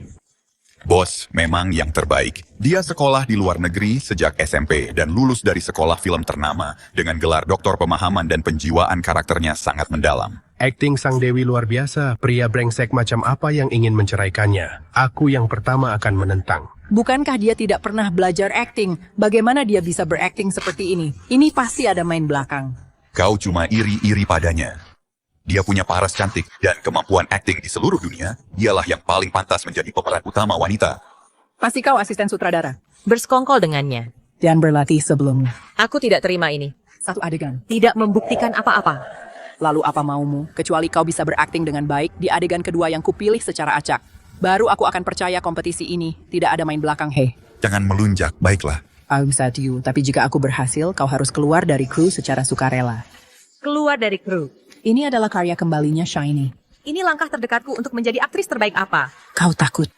Speaker 1: Bos memang yang terbaik. Dia sekolah di luar negeri sejak SMP dan lulus dari sekolah film ternama dengan gelar doktor pemahaman dan penjiwaan karakternya sangat mendalam.
Speaker 10: Akting Sang Dewi luar biasa. Pria brengsek macam apa yang ingin menceraikannya? Aku yang pertama akan menentang.
Speaker 5: Bukankah dia tidak pernah belajar akting? Bagaimana dia bisa berakting seperti ini? Ini pasti ada main belakang.
Speaker 1: Kau cuma iri-iri padanya. Dia punya paras cantik dan kemampuan akting di seluruh dunia. Dialah yang paling pantas menjadi pemeran utama wanita.
Speaker 5: Pasti kau asisten sutradara.
Speaker 8: Bersekongkol dengannya.
Speaker 5: Dan berlatih sebelumnya.
Speaker 8: Aku tidak terima ini.
Speaker 5: Satu adegan.
Speaker 8: Tidak membuktikan apa-apa.
Speaker 5: Lalu apa maumu? Kecuali kau bisa berakting dengan baik di adegan kedua yang kupilih secara acak. Baru aku akan percaya kompetisi ini. Tidak ada main belakang, hei.
Speaker 1: Jangan melunjak, baiklah.
Speaker 5: I'm sad you, tapi jika aku berhasil, kau harus keluar dari kru secara sukarela.
Speaker 8: Keluar dari kru.
Speaker 5: Ini adalah karya kembalinya Shiny.
Speaker 8: Ini langkah terdekatku untuk menjadi aktris terbaik apa?
Speaker 5: Kau takut?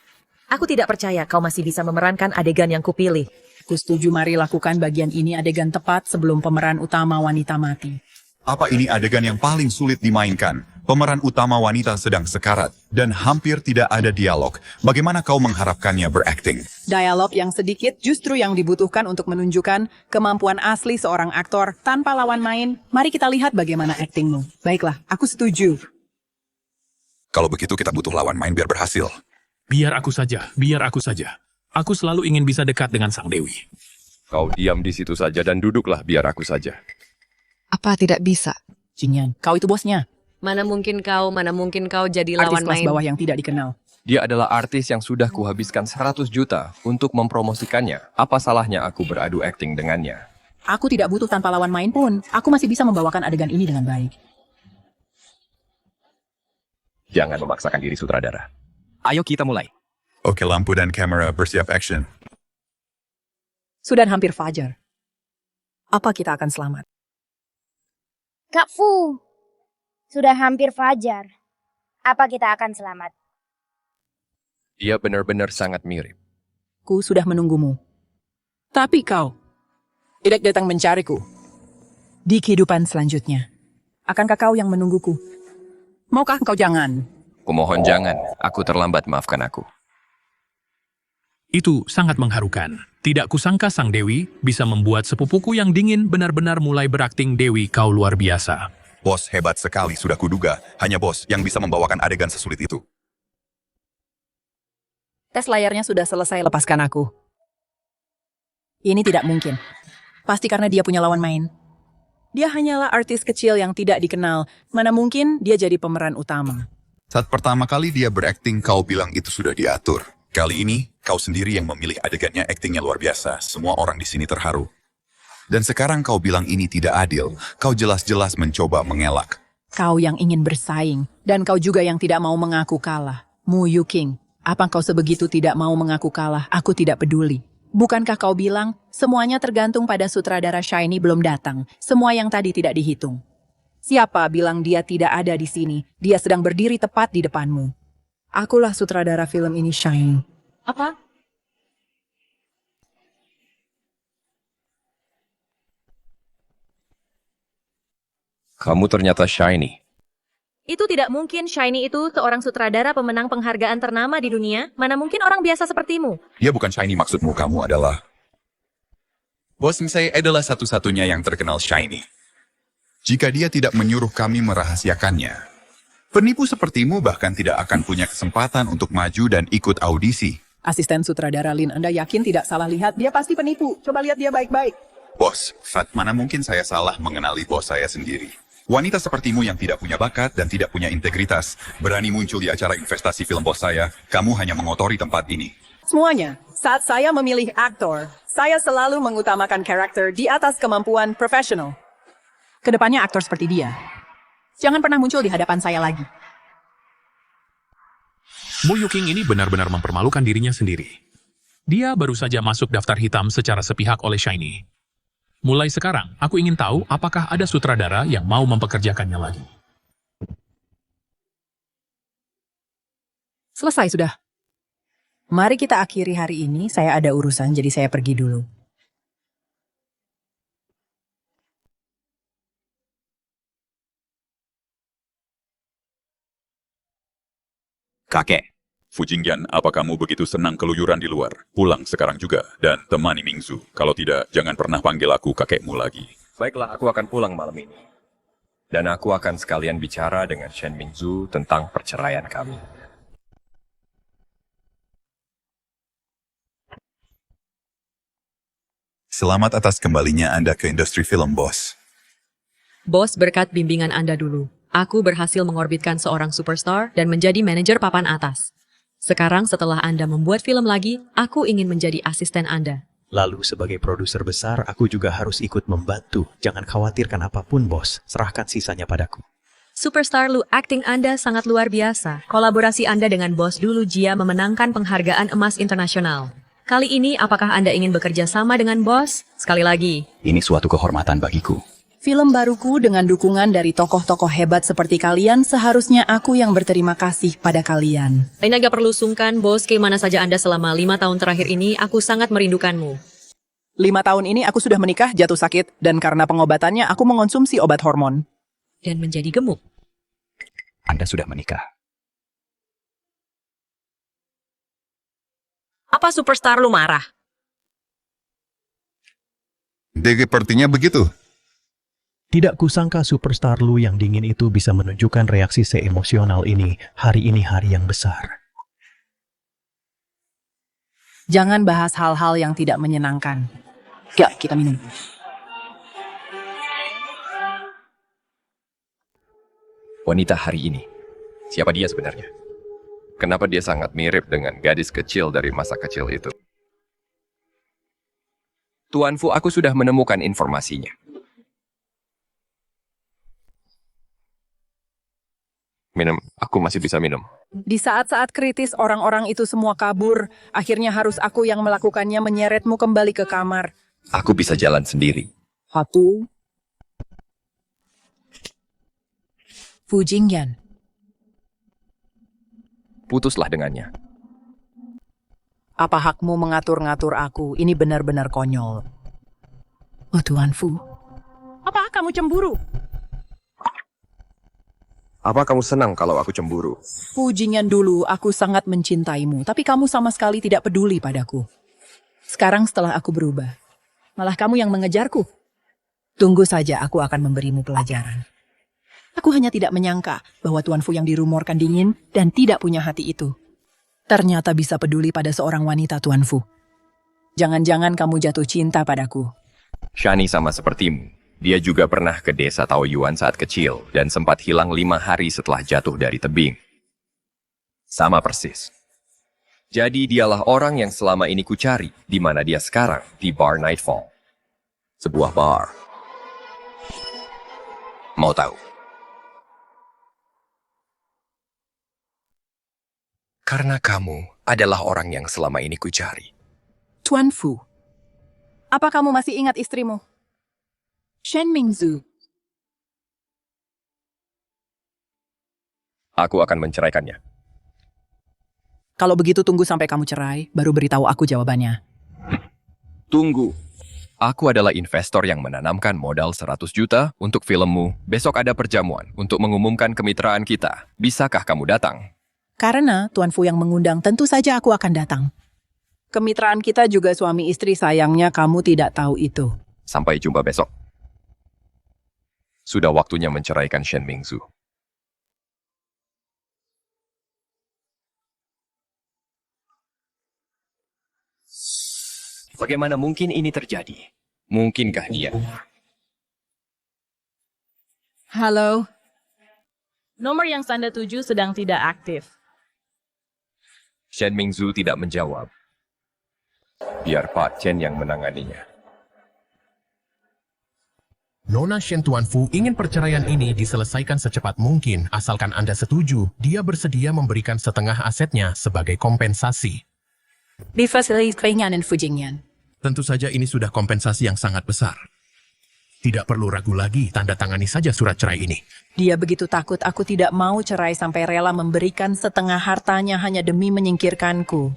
Speaker 8: Aku tidak percaya kau masih bisa memerankan adegan yang kupilih.
Speaker 5: Aku setuju, mari lakukan bagian ini adegan tepat sebelum pemeran utama wanita mati.
Speaker 1: Apa ini adegan yang paling sulit dimainkan? Pemeran utama wanita sedang sekarat dan hampir tidak ada dialog. Bagaimana kau mengharapkannya berakting?
Speaker 5: Dialog yang sedikit justru yang dibutuhkan untuk menunjukkan kemampuan asli seorang aktor tanpa lawan main. Mari kita lihat bagaimana aktingmu. Baiklah, aku setuju.
Speaker 1: Kalau begitu kita butuh lawan main biar berhasil.
Speaker 2: Biar aku saja, biar aku saja. Aku selalu ingin bisa dekat dengan Sang Dewi.
Speaker 3: Kau diam di situ saja dan duduklah biar aku saja.
Speaker 11: Apa tidak bisa?
Speaker 5: Jingyan, kau itu bosnya.
Speaker 11: Mana mungkin kau jadi lawan
Speaker 5: Artis kelas
Speaker 11: main.
Speaker 5: bawah yang tidak dikenal.
Speaker 3: Dia adalah artis yang sudah kuhabiskan 100 juta untuk mempromosikannya. Apa salahnya aku beradu akting dengannya?
Speaker 5: Aku tidak butuh tanpa lawan main pun. Aku masih bisa membawakan adegan ini dengan baik.
Speaker 3: Jangan memaksakan diri sutradara. Ayo kita mulai.
Speaker 1: Oke, lampu dan kamera bersiap action.
Speaker 5: Sudah hampir fajar. Apa kita akan selamat?
Speaker 6: Kak Fu, sudah hampir fajar. Apa kita akan selamat?
Speaker 3: Dia benar-benar sangat mirip.
Speaker 5: Ku sudah menunggumu. Tapi kau tidak datang mencariku. Di kehidupan selanjutnya, akankah kau yang menungguku? Maukah kau jangan?
Speaker 3: Kumohon jangan, aku terlambat, maafkan aku.
Speaker 2: Itu sangat mengharukan. Tidak kusangka Sang Dewi bisa membuat sepupuku yang dingin benar-benar mulai berakting. Dewi, kau luar biasa.
Speaker 15: Bos hebat sekali, sudah kuduga. Hanya bos yang bisa membawakan adegan sesulit itu.
Speaker 5: Tes layarnya sudah selesai, lepaskan aku. Ini tidak mungkin. Pasti karena dia punya lawan main. Dia hanyalah artis kecil yang tidak dikenal. Mana mungkin dia jadi pemeran utama.
Speaker 15: Saat pertama kali dia berakting, kau bilang itu sudah diatur. Kali ini, kau sendiri yang memilih adegannya, aktingnya luar biasa. Semua orang di sini terharu. Dan sekarang kau bilang ini tidak adil. Kau jelas-jelas mencoba mengelak.
Speaker 5: Kau yang ingin bersaing, dan kau juga yang tidak mau mengaku kalah. Mu Yuking, apa kau sebegitu tidak mau mengaku kalah? Aku tidak peduli. Bukankah kau bilang, semuanya tergantung pada sutradara Shiny belum datang. Semua yang tadi tidak dihitung. Siapa bilang dia tidak ada di sini? Dia sedang berdiri tepat di depanmu. Akulah sutradara film ini, Shiny.
Speaker 8: Apa?
Speaker 3: Kamu ternyata Shiny.
Speaker 8: Itu tidak mungkin. Shiny itu seorang sutradara pemenang penghargaan ternama di dunia. Mana mungkin orang biasa sepertimu?
Speaker 15: Dia bukan Shiny maksudmu, kamu adalah... Bos saya adalah satu-satunya yang terkenal Shiny. Jika dia tidak menyuruh kami merahasiakannya, penipu sepertimu bahkan tidak akan punya kesempatan untuk maju dan ikut audisi.
Speaker 5: Asisten sutradara Lin, Anda yakin tidak salah lihat? Dia pasti penipu. Coba lihat dia baik-baik.
Speaker 15: Bos, mana mungkin saya salah mengenali bos saya sendiri. Wanita sepertimu yang tidak punya bakat dan tidak punya integritas, berani muncul di acara investasi film bos saya, kamu hanya mengotori tempat ini.
Speaker 5: Semuanya, saat saya memilih aktor, saya selalu mengutamakan karakter di atas kemampuan profesional. Kedepannya aktor seperti dia. Jangan pernah muncul di hadapan saya lagi.
Speaker 2: Mu Yuking ini benar-benar mempermalukan dirinya sendiri. Dia baru saja masuk daftar hitam secara sepihak oleh Shiny. Mulai sekarang, aku ingin tahu apakah ada sutradara yang mau mempekerjakannya lagi.
Speaker 5: Selesai sudah. Mari kita akhiri hari ini, saya ada urusan jadi saya pergi dulu.
Speaker 1: Kakek. Fujingyan, apa kamu begitu senang keluyuran di luar? Pulang sekarang juga, dan temani Mingzu. Kalau tidak, jangan pernah panggil aku kakekmu lagi.
Speaker 3: Baiklah, aku akan pulang malam ini. Dan aku akan sekalian bicara dengan Shen Mingzu tentang perceraian kami.
Speaker 15: Selamat atas kembalinya Anda ke industri film, bos.
Speaker 8: Bos, berkat bimbingan Anda dulu, aku berhasil mengorbitkan seorang superstar dan menjadi manajer papan atas. Sekarang setelah Anda membuat film lagi, aku ingin menjadi asisten Anda.
Speaker 16: Lalu sebagai produser besar, aku juga harus ikut membantu. Jangan khawatirkan apapun, bos. Serahkan sisanya padaku.
Speaker 8: Superstar Lu, akting Anda sangat luar biasa. Kolaborasi Anda dengan bos dulu Jia memenangkan penghargaan emas internasional. Kali ini, apakah Anda ingin bekerja sama dengan bos? Sekali lagi.
Speaker 12: Ini suatu kehormatan bagiku.
Speaker 5: Film baruku dengan dukungan dari tokoh-tokoh hebat seperti kalian, seharusnya aku yang berterima kasih pada kalian.
Speaker 8: Lain gak perlu sungkan, bos. Kemana saja Anda selama 5 tahun terakhir ini, aku sangat merindukanmu.
Speaker 5: 5 tahun ini aku sudah menikah, jatuh sakit, dan karena pengobatannya aku mengonsumsi obat hormon.
Speaker 8: Dan menjadi gemuk.
Speaker 12: Anda sudah menikah.
Speaker 8: Apa superstar Lu marah?
Speaker 15: Sepertinya begitu.
Speaker 16: Tidak kusangka superstar Lu yang dingin itu bisa menunjukkan reaksi seemosional ini. Hari ini hari yang besar.
Speaker 5: Jangan bahas hal-hal yang tidak menyenangkan. Ya, kita minum.
Speaker 3: Wanita hari ini. Siapa dia sebenarnya? Kenapa dia sangat mirip dengan gadis kecil dari masa kecil itu? Tuan Fu, aku sudah menemukan informasinya. Minum, aku masih bisa minum.
Speaker 5: Di saat-saat kritis orang-orang itu semua kabur. Akhirnya harus aku yang melakukannya, menyeretmu kembali ke kamar.
Speaker 3: Aku bisa jalan sendiri.
Speaker 5: Hatu. Fujingyan.
Speaker 3: Putuslah dengannya.
Speaker 5: Apa hakmu mengatur-ngatur aku? Ini benar-benar konyol. Oh Tuan Fu. Apa kamu cemburu?
Speaker 3: Apa kamu senang kalau aku cemburu?
Speaker 5: Fujingyan, dulu aku sangat mencintaimu, tapi kamu sama sekali tidak peduli padaku. Sekarang setelah aku berubah, malah kamu yang mengejarku. Tunggu saja, aku akan memberimu pelajaran. Aku hanya tidak menyangka bahwa Tuan Fu yang dirumorkan dingin dan tidak punya hati itu ternyata bisa peduli pada seorang wanita, Tuan Fu. Jangan-jangan kamu jatuh cinta padaku.
Speaker 3: Shani sama sepertimu. Dia juga pernah ke desa Taoyuan saat kecil dan sempat hilang 5 hari setelah jatuh dari tebing. Sama persis. Jadi dialah orang yang selama ini kucari, di mana dia sekarang, di bar Nightfall. Sebuah bar. Mau tahu? Karena kamu adalah orang yang selama ini kucari.
Speaker 5: Tuan Fu, apa kamu masih ingat istrimu? Shen Mingzu.
Speaker 3: Aku akan menceraikannya.
Speaker 5: Kalau begitu tunggu sampai kamu cerai, baru beritahu aku jawabannya.
Speaker 3: Tunggu. Aku adalah investor yang menanamkan modal 100 juta untuk filmmu. Besok ada perjamuan untuk mengumumkan kemitraan kita. Bisakah kamu datang?
Speaker 5: Karena Tuan Fu yang mengundang, tentu saja aku akan datang. Kemitraan kita juga suami istri, sayangnya kamu tidak tahu itu.
Speaker 3: Sampai jumpa besok. Sudah waktunya menceraikan Shen Mingzu. Bagaimana mungkin ini terjadi? Mungkinkah dia?
Speaker 17: Halo. Nomor yang Anda tuju sedang tidak aktif.
Speaker 3: Shen Mingzu tidak menjawab. Biar Pak Chen yang menanganinya.
Speaker 18: Nona Shen Tuan Fu ingin perceraian ini diselesaikan secepat mungkin, asalkan Anda setuju. Dia bersedia memberikan setengah asetnya sebagai kompensasi.
Speaker 5: Difasilitasi keinginan Fujingyan.
Speaker 18: Tentu saja ini sudah kompensasi yang sangat besar. Tidak perlu ragu lagi, tanda tangani saja surat cerai ini.
Speaker 5: Dia begitu takut aku tidak mau cerai sampai rela memberikan setengah hartanya hanya demi menyingkirkanku.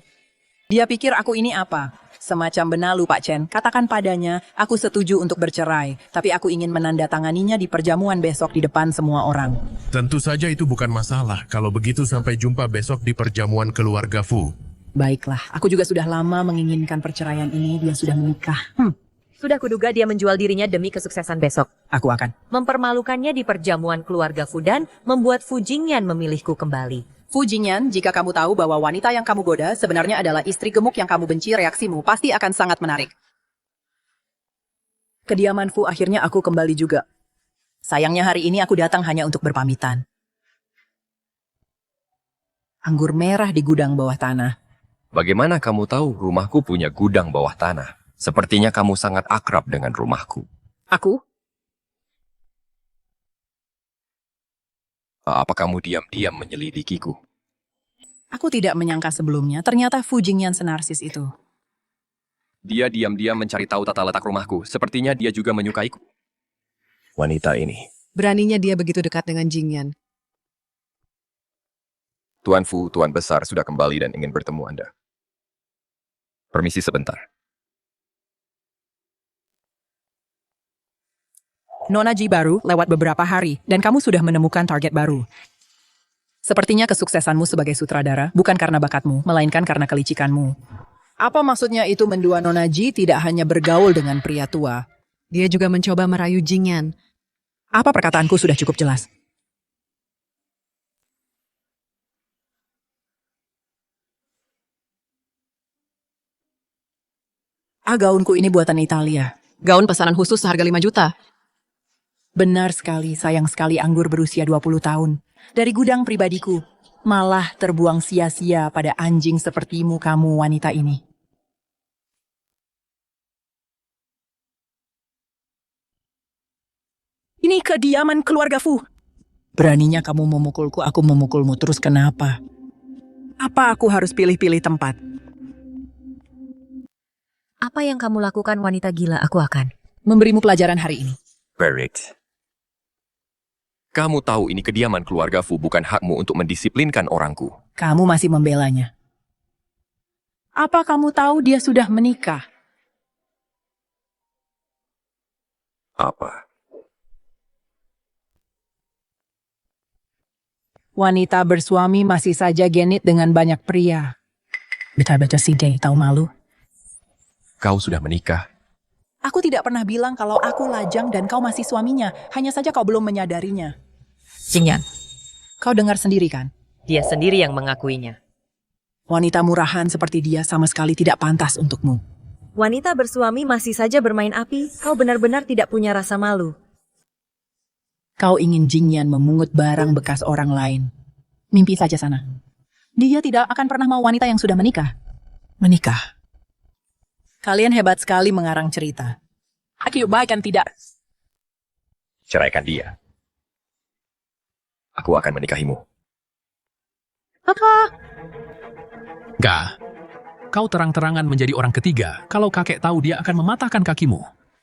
Speaker 5: Dia pikir aku ini apa? Semacam benalu, Pak Chen. Katakan padanya, aku setuju untuk bercerai, tapi aku ingin menandatanganinya di perjamuan besok di depan semua orang.
Speaker 18: Tentu saja itu bukan masalah. Kalau begitu sampai jumpa besok di perjamuan keluarga Fu.
Speaker 5: Baiklah, aku juga sudah lama menginginkan perceraian ini, dia sudah menikah.
Speaker 8: Sudah kuduga dia menjual dirinya demi kesuksesan besok.
Speaker 5: Aku akan.
Speaker 8: Mempermalukannya di perjamuan keluarga Fu dan membuat Fu Jingyan memilihku kembali.
Speaker 5: Fu Jingyan, jika kamu tahu bahwa wanita yang kamu goda sebenarnya adalah istri gemuk yang kamu benci, reaksimu pasti akan sangat menarik. Kediaman Fu, akhirnya aku kembali juga. Sayangnya hari ini aku datang hanya untuk berpamitan. Anggur merah di gudang bawah tanah.
Speaker 3: Bagaimana kamu tahu rumahku punya gudang bawah tanah? Sepertinya kamu sangat akrab dengan rumahku.
Speaker 5: Aku?
Speaker 3: Apa kamu diam-diam menyelidikiku?
Speaker 5: Aku tidak menyangka sebelumnya, ternyata Fu Jingyan senarsis itu.
Speaker 3: Dia diam-diam mencari tahu tata letak rumahku. Sepertinya dia juga menyukaiku. Wanita ini.
Speaker 11: Beraninya dia begitu dekat dengan Jingyan.
Speaker 3: Tuan Fu, Tuan Besar sudah kembali dan ingin bertemu Anda. Permisi sebentar.
Speaker 5: Nona Ji baru lewat beberapa hari, dan kamu sudah menemukan target baru. Sepertinya kesuksesanmu sebagai sutradara bukan karena bakatmu, melainkan karena kelicikanmu. Apa maksudnya itu mendua Nona Ji tidak hanya bergaul dengan pria tua?
Speaker 11: Dia juga mencoba merayu Jingyan.
Speaker 5: Apa perkataanku sudah cukup jelas? Gaunku ini buatan Italia.
Speaker 11: Gaun pesanan khusus seharga 5 juta.
Speaker 5: Benar sekali, sayang sekali anggur berusia 20 tahun. Dari gudang pribadiku, malah terbuang sia-sia pada anjing sepertimu kamu wanita ini. Ini kediaman keluarga Fu. Beraninya kamu memukulku, aku memukulmu, terus kenapa? Apa aku harus pilih-pilih tempat?
Speaker 8: Apa yang kamu lakukan wanita gila, aku akan
Speaker 5: memberimu pelajaran hari ini.
Speaker 3: Barrett. Kamu tahu ini kediaman keluarga Fu, bukan hakmu untuk mendisiplinkan orangku.
Speaker 5: Kamu masih membelanya. Apa kamu tahu dia sudah menikah?
Speaker 3: Apa?
Speaker 5: Wanita bersuami masih saja genit dengan banyak pria. Baca-baca CD, tahu malu?
Speaker 3: Kau sudah menikah.
Speaker 5: Aku tidak pernah bilang kalau aku lajang dan kau masih suaminya. Hanya saja kau belum menyadarinya.
Speaker 8: Jingyan,
Speaker 5: Kau dengar sendiri kan?
Speaker 8: dia sendiri yang mengakuinya.
Speaker 5: Wanita murahan seperti dia sama sekali tidak pantas untukmu.
Speaker 8: Wanita bersuami masih saja bermain api, kau benar-benar tidak punya rasa malu.
Speaker 5: Kau ingin Jingyan memungut barang bekas orang lain. Mimpi saja sana. Dia tidak akan pernah mau wanita yang sudah menikah. Menikah. Kalian hebat sekali mengarang cerita. Aku baik kan tidak?
Speaker 3: Ceraikan dia. Aku akan menikahimu.
Speaker 5: Apa?
Speaker 2: Gak. Kau terang-terangan menjadi orang ketiga kalau kakek tahu dia akan mematahkan kakimu.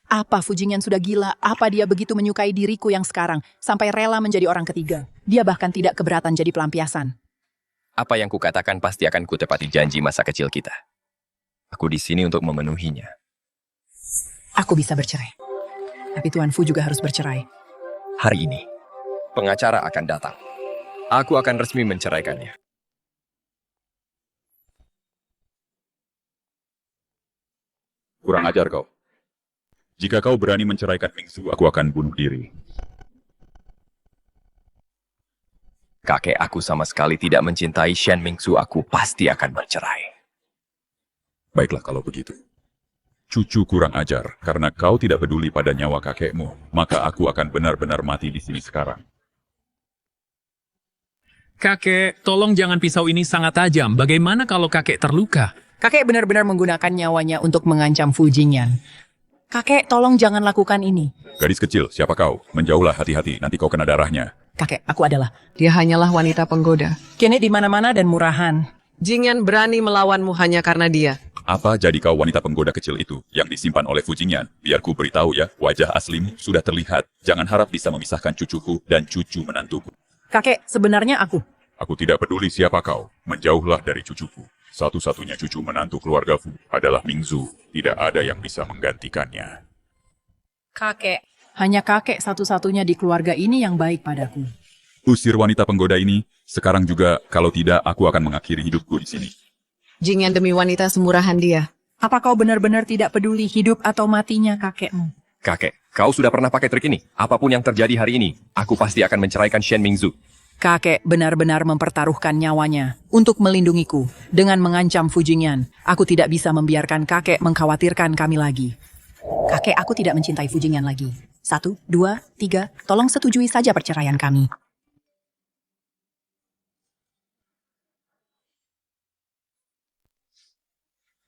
Speaker 5: Apa Fujingyan sudah gila? Apa dia begitu menyukai diriku yang sekarang sampai rela menjadi orang ketiga? Dia bahkan tidak keberatan jadi pelampiasan.
Speaker 3: Apa yang kukatakan pasti akan kutepati janji masa kecil kita. Aku di sini untuk memenuhinya.
Speaker 5: Aku bisa bercerai. Tapi Tuan Fu juga harus bercerai.
Speaker 3: Hari ini, pengacara akan datang. Aku akan resmi menceraikannya.
Speaker 1: Kurang ajar kau. Jika kau berani menceraikan Mingzu, aku akan bunuh diri.
Speaker 3: Kakek aku sama sekali tidak mencintai Shen Mingzu, aku pasti akan bercerai.
Speaker 1: Baiklah kalau begitu. Cucu kurang ajar, karena kau tidak peduli pada nyawa kakekmu, maka aku akan benar-benar mati di sini sekarang.
Speaker 2: Kakek, tolong jangan pisau ini sangat tajam. Bagaimana kalau kakek terluka?
Speaker 5: Kakek benar-benar menggunakan nyawanya untuk mengancam Fujingyan. Kakek, tolong jangan lakukan ini.
Speaker 1: Gadis kecil, siapa kau? Menjauhlah, hati-hati, nanti kau kena darahnya.
Speaker 5: Kakek, aku adalah.
Speaker 11: Dia hanyalah wanita penggoda.
Speaker 5: Kini di mana-mana dan murahan.
Speaker 11: Jingyan berani melawanmu hanya karena dia.
Speaker 1: Apa jadi kau wanita penggoda kecil itu yang disimpan oleh Fujingyan? Biar ku beritahu ya, wajah aslimu sudah terlihat. Jangan harap bisa memisahkan cucuku dan cucu menantuku.
Speaker 5: Kakek, sebenarnya aku.
Speaker 1: Aku tidak peduli siapa kau. Menjauhlah dari cucuku. Satu-satunya cucu menantu keluarga Fu adalah Mingzu. Tidak ada yang bisa menggantikannya.
Speaker 5: Kakek. Hanya kakek satu-satunya di keluarga ini yang baik padaku.
Speaker 1: Usir wanita penggoda ini. Sekarang juga, kalau tidak, aku akan mengakhiri hidupku di sini.
Speaker 11: Jingyan demi wanita semurahan dia.
Speaker 5: Apa kau benar-benar tidak peduli hidup atau matinya kakekmu?
Speaker 3: Kakek, kau sudah pernah pakai trik ini? Apapun yang terjadi hari ini, aku pasti akan menceraikan Shen Mingzu.
Speaker 5: Kakek benar-benar mempertaruhkan nyawanya untuk melindungiku dengan mengancam Fujingyan. Aku tidak bisa membiarkan kakek mengkhawatirkan kami lagi. Kakek, aku tidak mencintai Fujingyan lagi. 1, 2, 3, tolong setujui saja perceraian kami.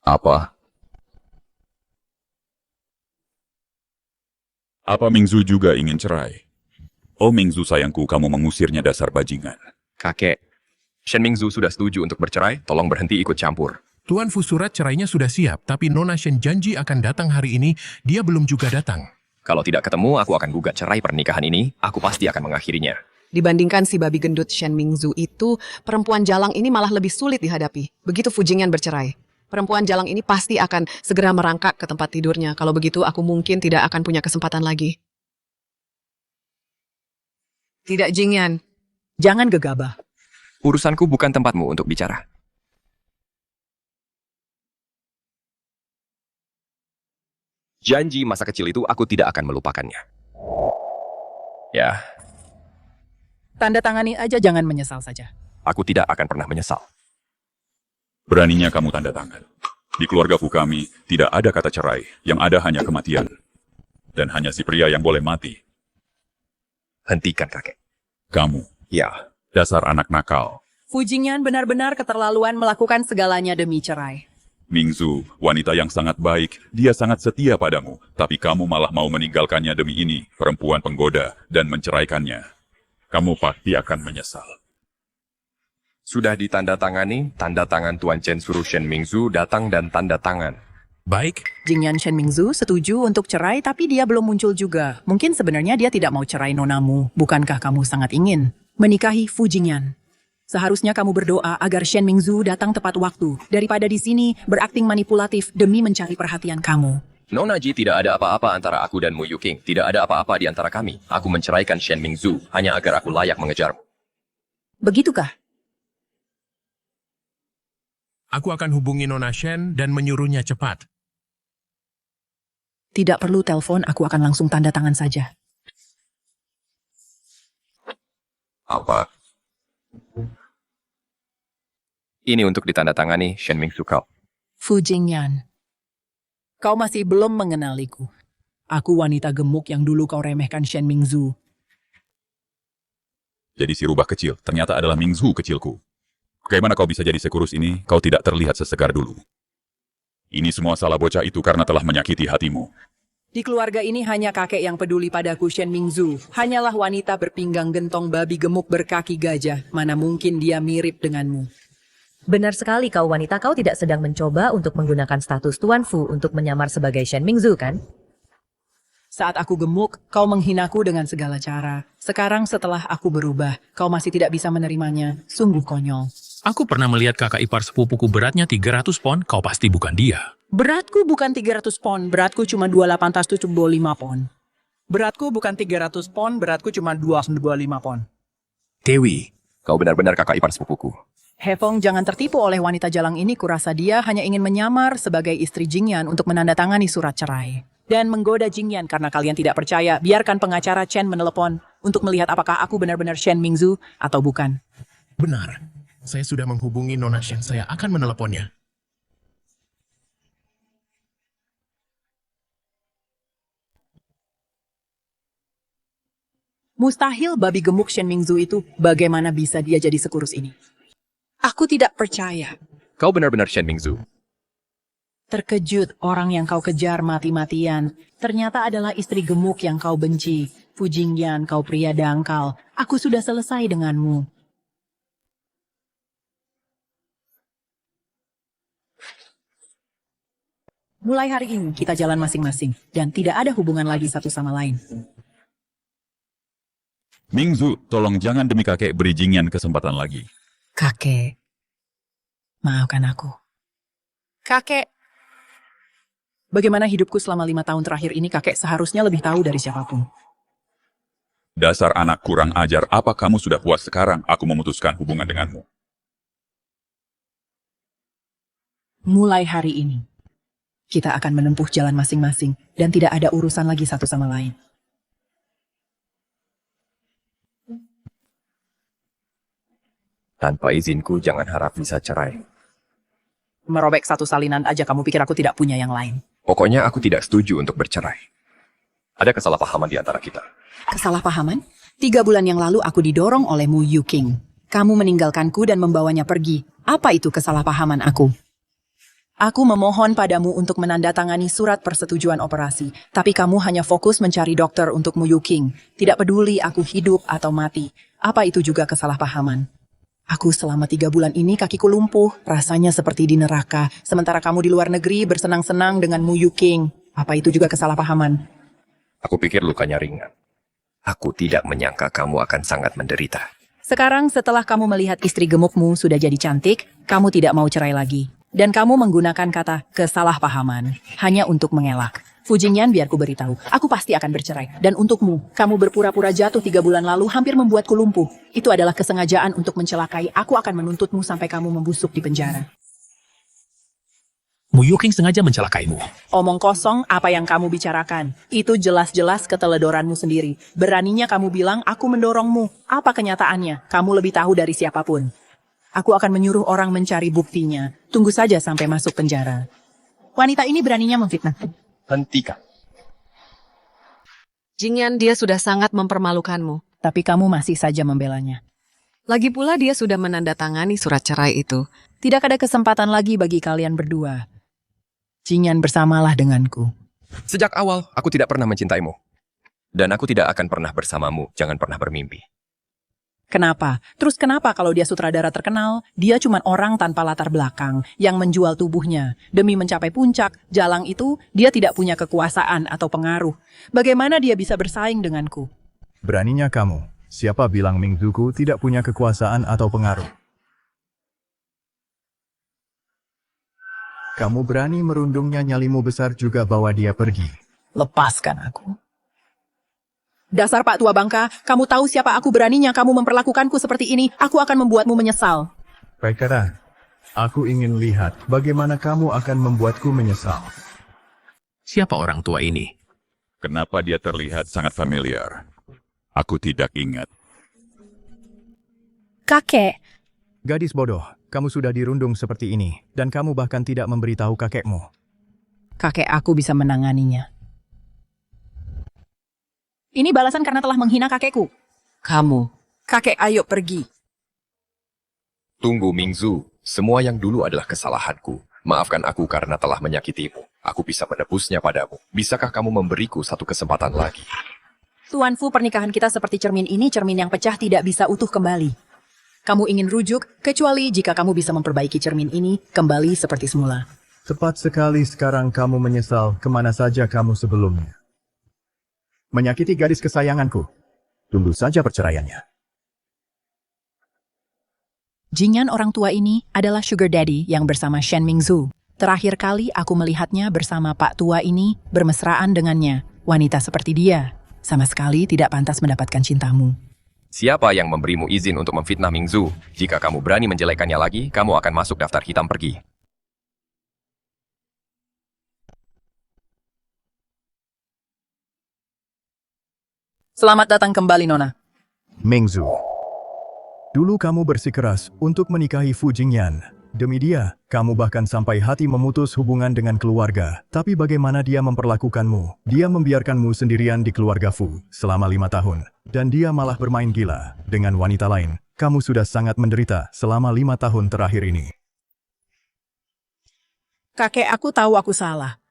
Speaker 1: Apa? Apa Mingzu juga ingin cerai? Oh Mingzu sayangku, kamu mengusirnya dasar bajingan.
Speaker 3: Kakek, Shen Mingzu sudah setuju untuk bercerai, tolong berhenti ikut campur.
Speaker 18: Tuan Fu surat cerainya sudah siap, tapi Nona Shen janji akan datang hari ini, dia belum juga datang.
Speaker 3: Kalau tidak ketemu, aku akan gugat cerai pernikahan ini, aku pasti akan mengakhirinya.
Speaker 11: Dibandingkan si babi gendut Shen Mingzu itu, perempuan jalang ini malah lebih sulit dihadapi. Begitu Fujingyan bercerai. Perempuan jalang ini pasti akan segera merangkak ke tempat tidurnya. Kalau begitu, aku mungkin tidak akan punya kesempatan lagi. Tidak, Jingyan.
Speaker 5: Jangan gegabah.
Speaker 3: Urusanku bukan tempatmu untuk bicara. Janji masa kecil itu aku tidak akan melupakannya. Ya,
Speaker 5: Tanda tangani aja, jangan menyesal saja.
Speaker 3: aku tidak akan pernah menyesal.
Speaker 1: Beraninya kamu tanda tangan. Di keluarga Fu kami, tidak ada kata cerai, yang ada hanya kematian. Dan hanya si pria yang boleh mati.
Speaker 3: Hentikan, kakek.
Speaker 1: Kamu.
Speaker 3: Ya.
Speaker 1: Dasar anak nakal.
Speaker 5: Fujingyan benar-benar keterlaluan melakukan segalanya demi cerai.
Speaker 1: Mingzu, wanita yang sangat baik, dia sangat setia padamu, tapi kamu malah mau meninggalkannya demi ini, perempuan penggoda, dan menceraikannya. Kamu pasti akan menyesal.
Speaker 3: Sudah ditandatangani, tanda tangan Tuan Chen suruh Shen Mingzu datang dan tanda tangan.
Speaker 18: Baik.
Speaker 5: Jingyan Shen Mingzu setuju untuk cerai, tapi dia belum muncul juga. Mungkin sebenarnya dia tidak mau cerai nonamu. Bukankah kamu sangat ingin menikahi Fujingyan? Seharusnya kamu berdoa agar Shen Mingzu datang tepat waktu, daripada di sini berakting manipulatif demi mencari perhatian kamu.
Speaker 3: Nona Ji, tidak ada apa-apa antara aku dan Mu Yuking. Tidak ada apa-apa di antara kami. Aku menceraikan Shen Mingzu hanya agar aku layak mengejarmu.
Speaker 5: Begitukah?
Speaker 18: Aku akan hubungi Nona Shen dan menyuruhnya cepat.
Speaker 5: Tidak perlu telepon, aku akan langsung tanda tangan saja.
Speaker 3: Apa? Ini untuk ditandatangani Shen Mingzu kau.
Speaker 5: Fu Jingyan, kau masih belum mengenaliku. Aku wanita gemuk yang dulu kau remehkan Shen Mingzu.
Speaker 1: Jadi si rubah kecil ternyata adalah Mingzu kecilku. Bagaimana kau bisa jadi sekurus ini? Kau tidak terlihat sesegar dulu. Ini semua salah bocah itu karena telah menyakiti hatimu.
Speaker 5: Di keluarga ini hanya kakek yang peduli padaku, Shen Mingzu. Hanyalah wanita berpinggang gentong babi gemuk berkaki gajah. Mana mungkin dia mirip denganmu.
Speaker 8: Benar sekali kau wanita, kau tidak sedang mencoba untuk menggunakan status Tuan Fu untuk menyamar sebagai Shen Mingzu, kan?
Speaker 5: Saat aku gemuk, kau menghinaku dengan segala cara. Sekarang setelah aku berubah, kau masih tidak bisa menerimanya. Sungguh konyol.
Speaker 2: Aku pernah melihat kakak ipar sepupuku beratnya 300 pon, kau pasti bukan dia.
Speaker 5: Beratku bukan 300 pon, beratku cuma 2875 pon. Beratku bukan 300 pon, beratku cuma 225 pon.
Speaker 2: Dewi,
Speaker 3: kau benar-benar kakak ipar sepupuku.
Speaker 5: Hefong, jangan tertipu oleh wanita jalang ini. Kurasa dia hanya ingin menyamar sebagai istri Jingyan untuk menandatangani surat cerai. Dan menggoda Jingyan karena kalian tidak percaya. Biarkan pengacara Chen menelepon untuk melihat apakah aku benar-benar Shen Mingzu atau bukan.
Speaker 18: Benar. Saya sudah menghubungi Nona Shen, saya akan meneleponnya.
Speaker 5: Mustahil babi gemuk Shen Mingzu itu, bagaimana bisa dia jadi sekurus ini? Aku tidak percaya.
Speaker 3: Kau benar-benar Shen Mingzu.
Speaker 5: Terkejut, orang yang kau kejar mati-matian ternyata adalah istri gemuk yang kau benci. Fu Jingyan, kau pria dangkal. Aku sudah selesai denganmu. Mulai hari ini kita jalan masing-masing dan tidak ada hubungan lagi satu sama lain.
Speaker 1: Mingzu, tolong jangan demi kakek beri Jingyan kesempatan lagi.
Speaker 5: Kakek, maafkan aku. Kakek, bagaimana hidupku selama 5 tahun terakhir ini? Kakek seharusnya lebih tahu dari siapapun.
Speaker 1: Dasar anak kurang ajar, apa kamu sudah puas sekarang aku memutuskan hubungan denganmu?
Speaker 5: Mulai hari ini, kita akan menempuh jalan masing-masing dan tidak ada urusan lagi satu sama lain.
Speaker 3: Tanpa izinku, jangan harap bisa cerai.
Speaker 5: Merobek satu salinan aja kamu pikir aku tidak punya yang lain.
Speaker 3: Pokoknya aku tidak setuju untuk bercerai. Ada kesalahpahaman di antara kita.
Speaker 5: Kesalahpahaman? 3 bulan yang lalu aku didorong oleh Mu Yuking. Kamu meninggalkanku dan membawanya pergi. Apa itu kesalahpahaman aku? Aku memohon padamu untuk menandatangani surat persetujuan operasi, tapi kamu hanya fokus mencari dokter untuk Mu Yuking. Tidak peduli aku hidup atau mati. Apa itu juga kesalahpahaman? Aku selama 3 bulan ini kakiku lumpuh, rasanya seperti di neraka. Sementara kamu di luar negeri bersenang-senang dengan Mu Yuking. Apa itu juga kesalahpahaman?
Speaker 3: Aku pikir lukanya ringan. Aku tidak menyangka kamu akan sangat menderita.
Speaker 5: Sekarang setelah kamu melihat istri gemukmu sudah jadi cantik, kamu tidak mau cerai lagi. Dan kamu menggunakan kata kesalahpahaman hanya untuk mengelak. Fu Jingyan, biar ku beritahu, aku pasti akan bercerai. Dan untukmu, kamu berpura-pura jatuh 3 bulan lalu hampir membuatku lumpuh. Itu adalah kesengajaan untuk mencelakai. Aku akan menuntutmu sampai kamu membusuk di penjara.
Speaker 2: Mu Yuking sengaja mencelakaimu.
Speaker 5: Omong kosong, apa yang kamu bicarakan? Itu jelas-jelas keteledoranmu sendiri. Beraninya kamu bilang aku mendorongmu. Apa kenyataannya? Kamu lebih tahu dari siapapun. Aku akan menyuruh orang mencari buktinya. Tunggu saja sampai masuk penjara. Wanita ini beraninya memfitnah.
Speaker 3: Hentikan.
Speaker 11: Jingyan, dia sudah sangat mempermalukanmu.
Speaker 5: Tapi kamu masih saja membelanya.
Speaker 11: Lagi pula dia sudah menandatangani surat cerai itu.
Speaker 5: Tidak ada kesempatan lagi bagi kalian berdua. Jingyan, bersamalah denganku.
Speaker 3: Sejak awal, aku tidak pernah mencintaimu. Dan aku tidak akan pernah bersamamu. Jangan pernah bermimpi.
Speaker 5: Kenapa? Terus kenapa kalau dia sutradara terkenal, dia cuma orang tanpa latar belakang yang menjual tubuhnya. Demi mencapai puncak, jalang itu, dia tidak punya kekuasaan atau pengaruh. Bagaimana dia bisa bersaing denganku?
Speaker 9: Beraninya kamu. Siapa bilang Mingzuku tidak punya kekuasaan atau pengaruh? Kamu berani merundungnya, nyalimu besar juga bawa dia pergi.
Speaker 5: Lepaskan aku. Dasar Pak Tua Bangka, kamu tahu siapa aku? Beraninya kamu memperlakukanku seperti ini. Aku akan membuatmu menyesal.
Speaker 9: Baiklah, aku ingin lihat bagaimana kamu akan membuatku menyesal.
Speaker 2: Siapa orang tua ini?
Speaker 1: Kenapa dia terlihat sangat familiar? Aku tidak ingat.
Speaker 14: Kakek,
Speaker 9: Gadis bodoh, kamu sudah dirundung seperti ini, dan kamu bahkan tidak memberitahu kakekmu.
Speaker 5: Kakek aku bisa menanganinya. Ini balasan karena telah menghina kakekku. Kamu, kakek ayo pergi.
Speaker 3: Tunggu Mingzu, semua yang dulu adalah kesalahanku. Maafkan aku karena telah menyakitimu. Aku bisa menebusnya padamu. Bisakah kamu memberiku satu kesempatan lagi?
Speaker 5: Tuan Fu, pernikahan kita seperti cermin ini, cermin yang pecah tidak bisa utuh kembali. Kamu ingin rujuk, kecuali jika kamu bisa memperbaiki cermin ini kembali seperti semula.
Speaker 9: Tepat sekali sekarang kamu menyesal kemana saja kamu sebelumnya. Menyakiti gadis kesayanganku. Tunggu saja perceraiannya.
Speaker 5: Jingyan orang tua ini adalah sugar daddy yang bersama Shen Mingzu. Terakhir kali aku melihatnya bersama Pak tua ini bermesraan dengannya. Wanita seperti dia sama sekali tidak pantas mendapatkan cintamu.
Speaker 3: Siapa yang memberimu izin untuk memfitnah Mingzu? Jika kamu berani menjelekannya lagi, kamu akan masuk daftar hitam pergi.
Speaker 5: Selamat datang kembali, Nona.
Speaker 9: Mingzu. Dulu kamu bersikeras untuk menikahi Fu Jingyan. Demi dia, kamu bahkan sampai hati memutus hubungan dengan keluarga. Tapi bagaimana dia memperlakukanmu? Dia membiarkanmu sendirian di keluarga Fu selama 5 tahun. Dan dia malah bermain gila dengan wanita lain. Kamu sudah sangat menderita selama 5 tahun terakhir ini.
Speaker 5: Kakek, aku tahu aku salah.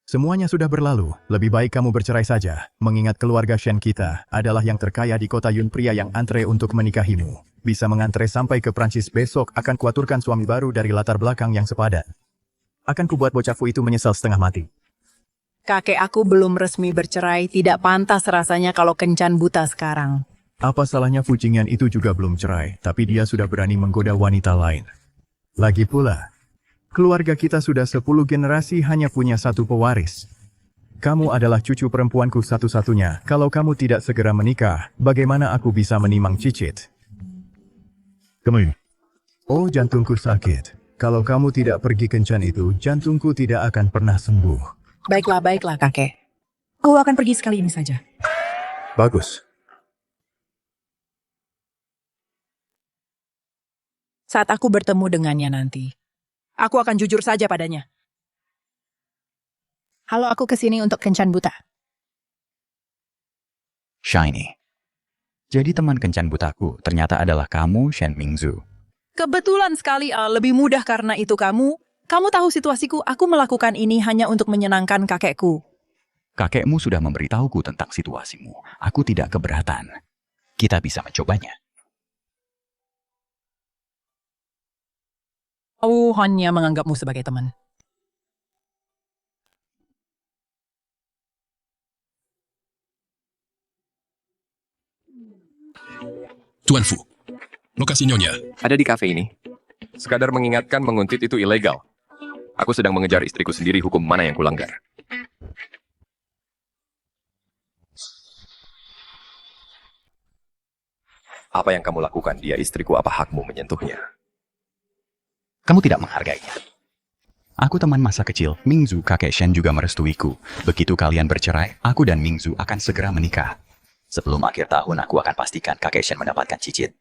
Speaker 9: Semuanya sudah berlalu. Lebih baik kamu bercerai saja. Mengingat keluarga Shen kita adalah yang terkaya di kota Yun, pria yang antre untuk menikahimu. Bisa mengantre sampai ke Prancis besok, akan kuaturkan suami baru dari latar belakang yang sepadan. Akan kubuat bocah Fu itu menyesal setengah mati.
Speaker 5: Kakek aku belum resmi bercerai, tidak pantas rasanya kalau kencan buta sekarang.
Speaker 9: Apa salahnya Fu Jingyan itu juga belum cerai, tapi dia sudah berani menggoda wanita lain. Lagi pula, keluarga kita sudah 10 generasi hanya punya satu pewaris. Kamu adalah cucu perempuanku satu-satunya. Kalau kamu tidak segera menikah, bagaimana aku bisa menimang cicit? Kamu. Oh, jantungku sakit. Kalau kamu tidak pergi kencan itu, jantungku tidak akan pernah sembuh.
Speaker 5: Baiklah, kakek. Aku akan pergi sekali ini saja.
Speaker 9: Bagus.
Speaker 5: Saat aku bertemu dengannya nanti, aku akan jujur saja padanya. Halo, aku kesini untuk kencan buta.
Speaker 12: Shiny. Jadi teman kencan butaku ternyata adalah kamu, Shen Mingzu.
Speaker 5: Kebetulan sekali, lebih mudah karena itu kamu. Kamu tahu situasiku, aku melakukan ini hanya untuk menyenangkan kakekku.
Speaker 12: Kakekmu sudah memberitahuku tentang situasimu. Aku tidak keberatan. Kita bisa mencobanya.
Speaker 5: Aku hanya menganggapmu sebagai teman.
Speaker 18: Tuan Fu, lokasi Nyonya.
Speaker 3: Ada di kafe ini. Sekadar mengingatkan menguntit itu ilegal. Aku sedang mengejar istriku sendiri, hukum mana yang kulanggar. Apa yang kamu lakukan? Dia istriku, apa hakmu menyentuhnya?
Speaker 12: Kamu tidak menghargainya. Aku teman masa kecil, Mingzu, kakek Shen juga merestuiku. Begitu kalian bercerai, aku dan Mingzu akan segera menikah. Sebelum akhir tahun, aku akan pastikan kakek Shen mendapatkan cicit.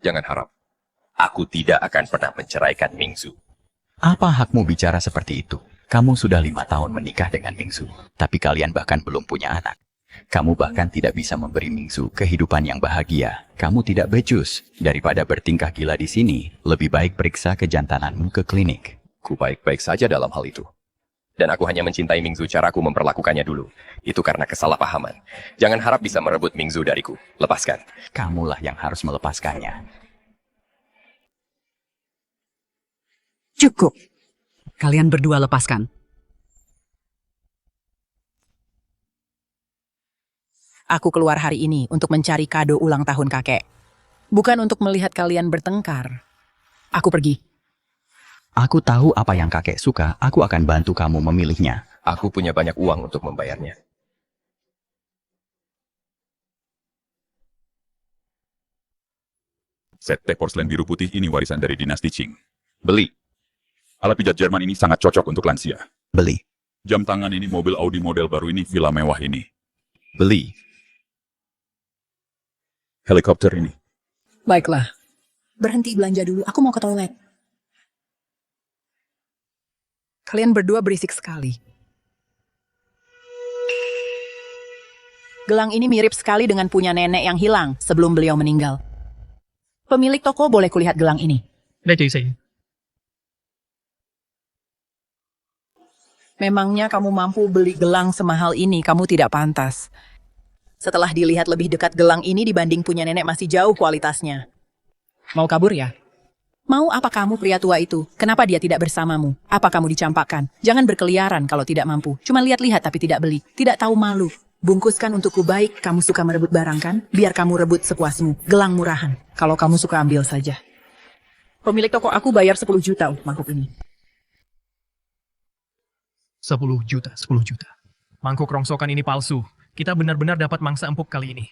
Speaker 3: Jangan harap. Aku tidak akan pernah menceraikan Mingzu.
Speaker 12: Apa hakmu bicara seperti itu? Kamu sudah 5 tahun menikah dengan Mingzu, tapi kalian bahkan belum punya anak. Kamu bahkan tidak bisa memberi Mingzu kehidupan yang bahagia. Kamu tidak becus. Daripada bertingkah gila di sini, lebih baik periksa kejantananmu ke klinik.
Speaker 3: Ku baik-baik saja dalam hal itu. Dan aku hanya mencintai Mingzu, caraku memperlakukannya dulu. Itu karena kesalahpahaman. Jangan harap bisa merebut Mingzu dariku. Lepaskan.
Speaker 12: Kamulah yang harus melepaskannya.
Speaker 19: Cukup. Kalian berdua lepaskan.
Speaker 5: Aku keluar hari ini untuk mencari kado ulang tahun kakek. Bukan untuk melihat kalian bertengkar. Aku pergi.
Speaker 12: Aku tahu apa yang kakek suka, aku akan bantu kamu memilihnya.
Speaker 3: Aku punya banyak uang untuk membayarnya.
Speaker 1: Set teh porselen biru putih ini warisan dari dinasti Qing.
Speaker 3: Beli.
Speaker 1: Alat pijat Jerman ini sangat cocok untuk lansia.
Speaker 12: Beli.
Speaker 1: Jam tangan ini, mobil Audi model baru ini, villa mewah ini.
Speaker 3: Beli.
Speaker 1: Helikopter ini.
Speaker 5: Baiklah. Berhenti belanja dulu, aku mau ke toilet. Kalian berdua berisik sekali. Gelang ini mirip sekali dengan punya nenek yang hilang sebelum beliau meninggal. Pemilik toko, boleh kulihat gelang ini? Memangnya kamu mampu beli gelang semahal ini? Kamu tidak pantas. Setelah dilihat lebih dekat, gelang ini dibanding punya nenek masih jauh kualitasnya. Mau kabur ya? Mau apa kamu, pria tua itu? Kenapa dia tidak bersamamu? Apa kamu dicampakkan? Jangan berkeliaran kalau tidak mampu. Cuma lihat-lihat tapi tidak beli. Tidak tahu malu. Bungkuskan untukku, baik. Kamu suka merebut barang kan? Biar kamu rebut sepuasmu. Gelang murahan. Kalau kamu suka ambil saja. Pemilik toko, aku bayar 10 juta untuk mangkuk ini.
Speaker 16: 10 juta. Mangkuk rongsokan ini palsu. Kita benar-benar dapat mangsa empuk kali ini.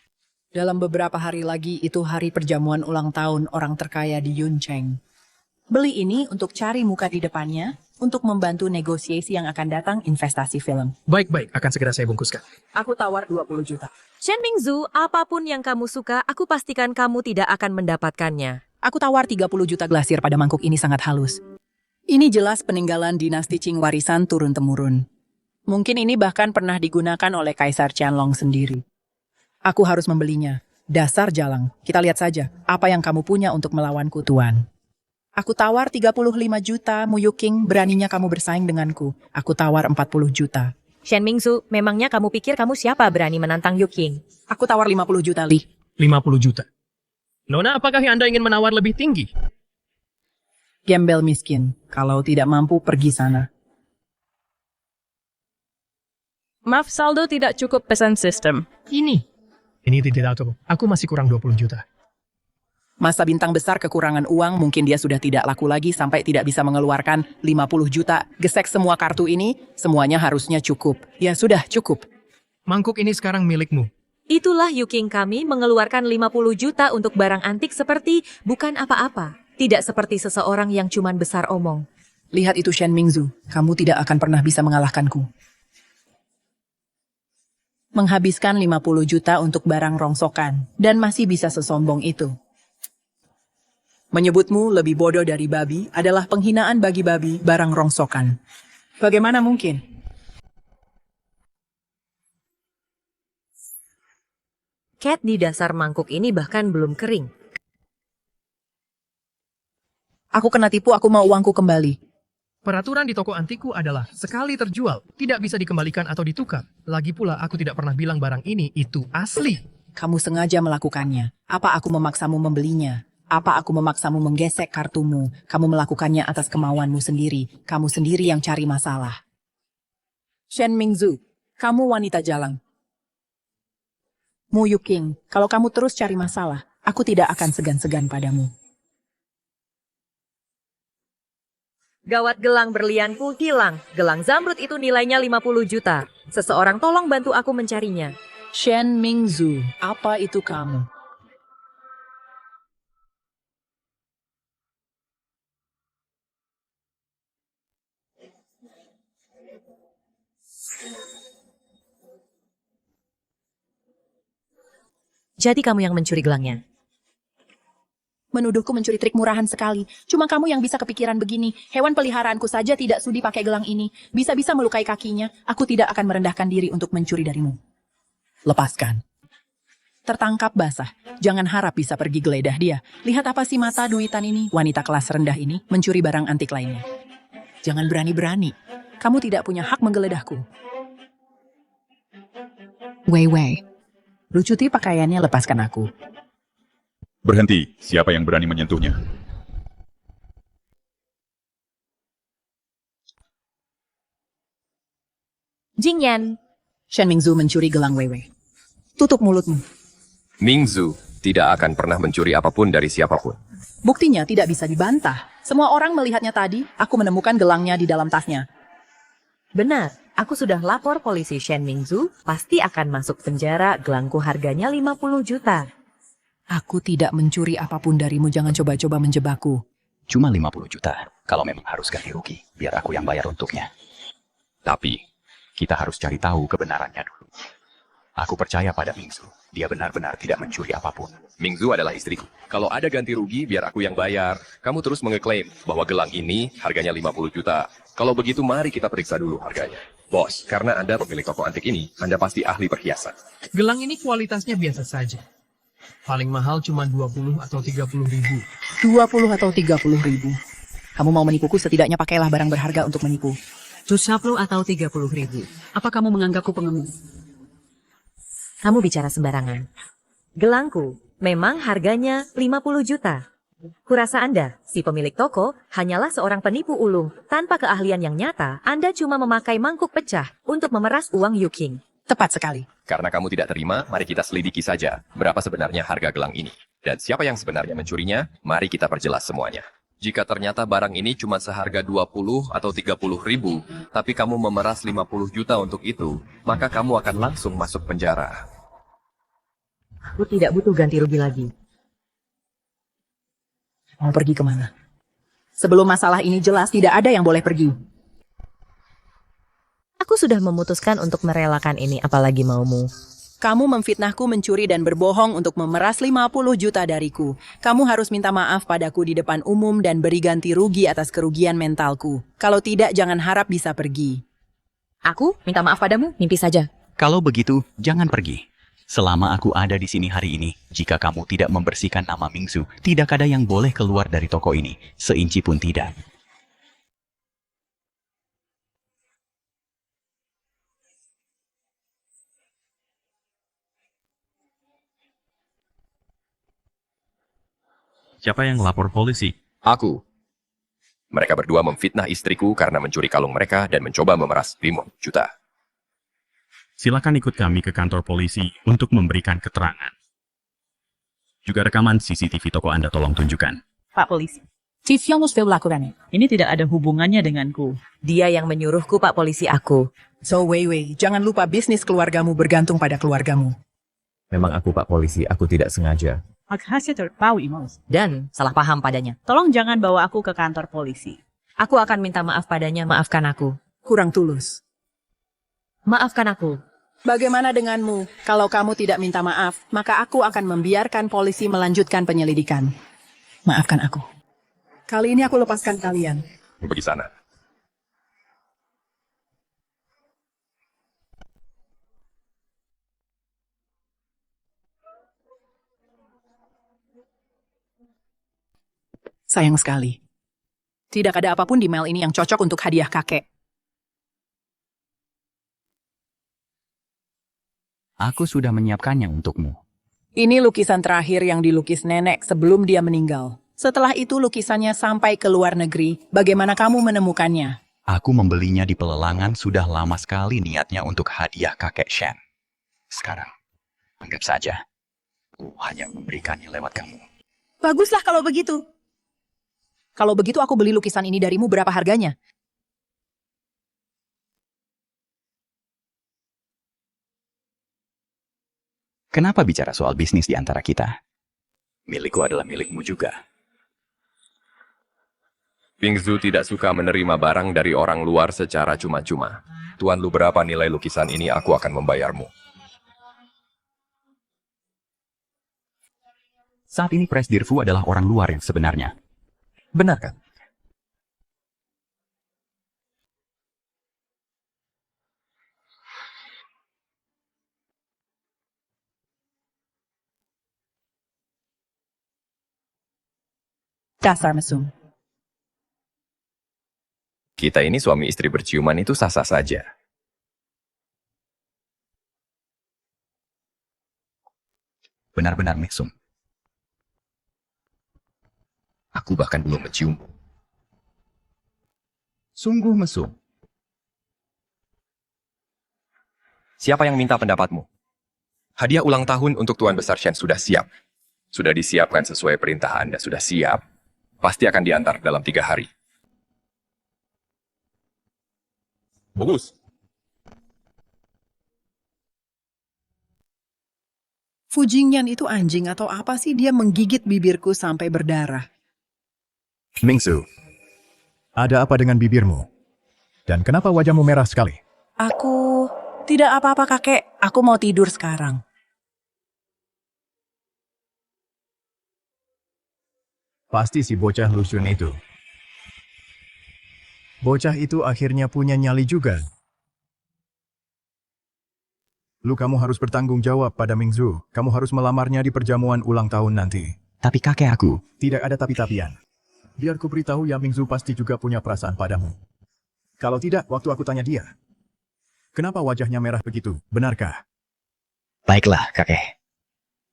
Speaker 5: Dalam beberapa hari lagi, itu hari perjamuan ulang tahun orang terkaya di Yuncheng. Beli ini untuk cari muka di depannya, untuk membantu negosiasi yang akan datang investasi film.
Speaker 16: Baik, akan segera saya bungkuskan.
Speaker 5: Aku tawar 20 juta.
Speaker 8: Shen Mingzu, apapun yang kamu suka, aku pastikan kamu tidak akan mendapatkannya.
Speaker 5: Aku tawar 30 juta glasir pada mangkuk ini, sangat halus. Ini jelas peninggalan dinasti Qing, warisan turun-temurun. Mungkin ini bahkan pernah digunakan oleh Kaisar Qianlong sendiri. Aku harus membelinya. Dasar jalang. Kita lihat saja apa yang kamu punya untuk melawanku, Tuan. Aku tawar 35 juta, Mu Yuqing. Beraninya kamu bersaing denganku. Aku tawar 40 juta.
Speaker 8: Shen Mingzu, memangnya kamu pikir kamu siapa berani menantang Yuqing?
Speaker 5: Aku tawar 50 juta, Li.
Speaker 16: 50 juta. Nona, apakah Anda ingin menawar lebih tinggi?
Speaker 5: Gembel miskin. Kalau tidak mampu, pergi sana.
Speaker 17: Maaf, saldo tidak cukup pesan sistem.
Speaker 16: Ini tidak cukup. Aku masih kurang 20 juta.
Speaker 5: Masa bintang besar kekurangan uang, mungkin dia sudah tidak laku lagi sampai tidak bisa mengeluarkan 50 juta. Gesek semua kartu ini, semuanya harusnya cukup. Ya sudah, cukup.
Speaker 16: Mangkuk ini sekarang milikmu.
Speaker 8: Itulah Yuqing kami mengeluarkan 50 juta untuk barang antik seperti bukan apa-apa. Tidak seperti seseorang yang cuman besar omong.
Speaker 5: Lihat itu Shen Mingzu, kamu tidak akan pernah bisa mengalahkanku. Menghabiskan 50 juta untuk barang rongsokan, dan masih bisa sesombong itu. Menyebutmu lebih bodoh dari babi adalah penghinaan bagi babi barang rongsokan. Bagaimana mungkin?
Speaker 8: Cat di dasar mangkuk ini bahkan belum kering.
Speaker 5: Aku kena tipu, aku mau uangku kembali.
Speaker 16: Peraturan di toko antikku adalah sekali terjual, tidak bisa dikembalikan atau ditukar. Lagi pula aku tidak pernah bilang barang ini itu asli.
Speaker 5: Kamu sengaja melakukannya. Apa aku memaksamu membelinya? Apa aku memaksamu menggesek kartumu? Kamu melakukannya atas kemauanmu sendiri. Kamu sendiri yang cari masalah. Shen Mingzu, kamu wanita jalang. Mu Yuqing, kalau kamu terus cari masalah, aku tidak akan segan-segan padamu.
Speaker 8: Gawat, gelang berlianku hilang. Gelang zamrud itu nilainya 50 juta. Seseorang tolong bantu aku mencarinya.
Speaker 5: Shen Mingzu, apa itu kamu?
Speaker 8: Jadi kamu yang mencuri gelangnya?
Speaker 5: Menuduhku mencuri trik murahan sekali. Cuma kamu yang bisa kepikiran begini. Hewan peliharaanku saja tidak sudi pakai gelang ini. Bisa-bisa melukai kakinya. Aku tidak akan merendahkan diri untuk mencuri darimu. Lepaskan. Tertangkap basah. Jangan harap bisa pergi geledah dia. Lihat apa si mata duitan ini, wanita kelas rendah ini, mencuri barang antik lainnya. Jangan berani-berani. Kamu tidak punya hak menggeledahku.
Speaker 11: Wei.
Speaker 5: Lucuti pakaiannya, lepaskan aku.
Speaker 1: Berhenti, siapa yang berani menyentuhnya?
Speaker 8: Jingyan.
Speaker 5: Shen Mingzu mencuri gelang Weiwei. Tutup mulutmu.
Speaker 3: Mingzu tidak akan pernah mencuri apapun dari siapapun.
Speaker 5: Buktinya tidak bisa dibantah. Semua orang melihatnya tadi, aku menemukan gelangnya di dalam tasnya.
Speaker 8: Benar, aku sudah lapor polisi. Shen Mingzu pasti akan masuk penjara. Gelangku harganya 50 juta.
Speaker 5: Aku tidak mencuri apapun darimu, jangan coba-coba menjebakku.
Speaker 12: Cuma 50 juta, kalau memang harus ganti rugi, biar aku yang bayar untuknya. Tapi, kita harus cari tahu kebenarannya dulu. Aku percaya pada Mingzu. Dia benar-benar tidak mencuri apapun.
Speaker 3: Mingzu adalah istriku. Kalau ada ganti rugi, biar aku yang bayar. Kamu terus mengeklaim bahwa gelang ini harganya 50 juta. Kalau begitu, mari kita periksa dulu harganya. Bos, karena Anda pemilik toko antik ini, Anda pasti ahli perhiasan.
Speaker 20: Gelang ini kualitasnya biasa saja. Paling mahal cuma 20 atau 30 ribu.
Speaker 5: 20 atau 30 ribu. Kamu mau menipuku, setidaknya pakailah barang berharga untuk menipu.
Speaker 19: 20 atau 30 ribu. Apa kamu menganggapku pengemis?
Speaker 8: Kamu bicara sembarangan. Gelangku memang harganya 50 juta. Kurasa Anda, si pemilik toko, hanyalah seorang penipu ulung. Tanpa keahlian yang nyata, Anda cuma memakai mangkuk pecah untuk memeras uang Yuking.
Speaker 5: Tepat sekali.
Speaker 3: Karena kamu tidak terima, mari kita selidiki saja berapa sebenarnya harga gelang ini. Dan siapa yang sebenarnya mencurinya, mari kita perjelas semuanya. Jika ternyata barang ini cuma seharga 20 atau 30 ribu, tapi kamu memeras 50 juta untuk itu, maka kamu akan langsung masuk penjara.
Speaker 8: Aku tidak butuh ganti rugi lagi.
Speaker 5: Mau pergi kemana? Sebelum masalah ini jelas, tidak ada yang boleh pergi.
Speaker 8: Aku sudah memutuskan untuk merelakan ini, apalagi maumu.
Speaker 5: Kamu memfitnahku, mencuri dan berbohong untuk memeras 50 juta dariku. Kamu harus minta maaf padaku di depan umum dan beri ganti rugi atas kerugian mentalku. Kalau tidak, jangan harap bisa pergi.
Speaker 8: Aku minta maaf padamu, mimpi saja.
Speaker 12: Kalau begitu, jangan pergi. Selama aku ada di sini hari ini, jika kamu tidak membersihkan nama Mingzu, tidak ada yang boleh keluar dari toko ini, seinci pun tidak.
Speaker 2: Siapa yang lapor polisi?
Speaker 3: Aku. Mereka berdua memfitnah istriku karena mencuri kalung mereka dan mencoba memeras 50 juta.
Speaker 2: Silakan ikut kami ke kantor polisi untuk memberikan keterangan. Juga rekaman CCTV toko Anda tolong tunjukkan.
Speaker 17: Pak Polisi.
Speaker 5: Chief yang mesti lakukan.
Speaker 17: Ini tidak ada hubungannya denganku.
Speaker 8: Dia yang menyuruhku, Pak Polisi, aku.
Speaker 5: So, Wei, jangan lupa bisnis keluargamu bergantung pada keluargamu.
Speaker 3: Memang aku Pak Polisi, aku tidak sengaja.
Speaker 8: Dan salah paham padanya.
Speaker 17: Tolong jangan bawa aku ke kantor polisi.
Speaker 8: Aku akan minta maaf padanya, maafkan aku.
Speaker 5: Kurang tulus.
Speaker 8: Maafkan aku.
Speaker 5: Bagaimana denganmu? Kalau kamu tidak minta maaf, maka aku akan membiarkan polisi melanjutkan penyelidikan. Maafkan aku. Kali ini aku lepaskan kalian.
Speaker 3: Pergi sana.
Speaker 5: Sayang sekali. Tidak ada apapun di mail ini yang cocok untuk hadiah kakek.
Speaker 12: Aku sudah menyiapkannya untukmu.
Speaker 5: Ini lukisan terakhir yang dilukis nenek sebelum dia meninggal. Setelah itu lukisannya sampai ke luar negeri. Bagaimana kamu menemukannya?
Speaker 12: Aku membelinya di pelelangan sudah lama sekali niatnya untuk hadiah kakek Shen. Sekarang, anggap saja, aku hanya memberikannya lewat kamu.
Speaker 5: Baguslah kalau begitu. Kalau begitu aku beli lukisan ini darimu, berapa harganya?
Speaker 12: Kenapa bicara soal bisnis di antara kita? Milikku adalah milikmu juga.
Speaker 3: Mingzu tidak suka menerima barang dari orang luar secara cuma-cuma. Tuan lu berapa nilai lukisan ini, aku akan membayarmu.
Speaker 12: Saat ini Presdirfu adalah orang luar yang sebenarnya.
Speaker 3: Benar kan?
Speaker 5: Dasar mesum.
Speaker 3: Kita ini suami istri berciuman itu sah-sah saja.
Speaker 12: Benar-benar mesum.
Speaker 3: Aku bahkan belum menciummu.
Speaker 12: Sungguh mesum.
Speaker 3: Siapa yang minta pendapatmu? Hadiah ulang tahun untuk Tuan Besar Shen sudah siap. Sudah disiapkan sesuai perintah Anda, sudah siap. Pasti akan diantar dalam 3 hari.
Speaker 1: Bagus.
Speaker 5: Fu Jingyan itu anjing atau apa sih? Dia menggigit bibirku sampai berdarah.
Speaker 9: Mingzu, ada apa dengan bibirmu? Dan kenapa wajahmu merah sekali?
Speaker 5: Aku Tidak apa-apa kakek, aku mau tidur sekarang.
Speaker 9: Pasti si bocah lusun itu. Bocah itu akhirnya punya nyali juga. Lu kamu harus bertanggung jawab pada Mingzu. Kamu harus melamarnya di perjamuan ulang tahun nanti.
Speaker 12: Tapi kakek aku.
Speaker 9: Tidak ada tapi-tapian. Biar ku beritahu ya Mingzu pasti juga punya perasaan padamu. Kalau tidak, waktu aku tanya dia. Kenapa wajahnya merah begitu? Benarkah?
Speaker 12: Baiklah, kakek.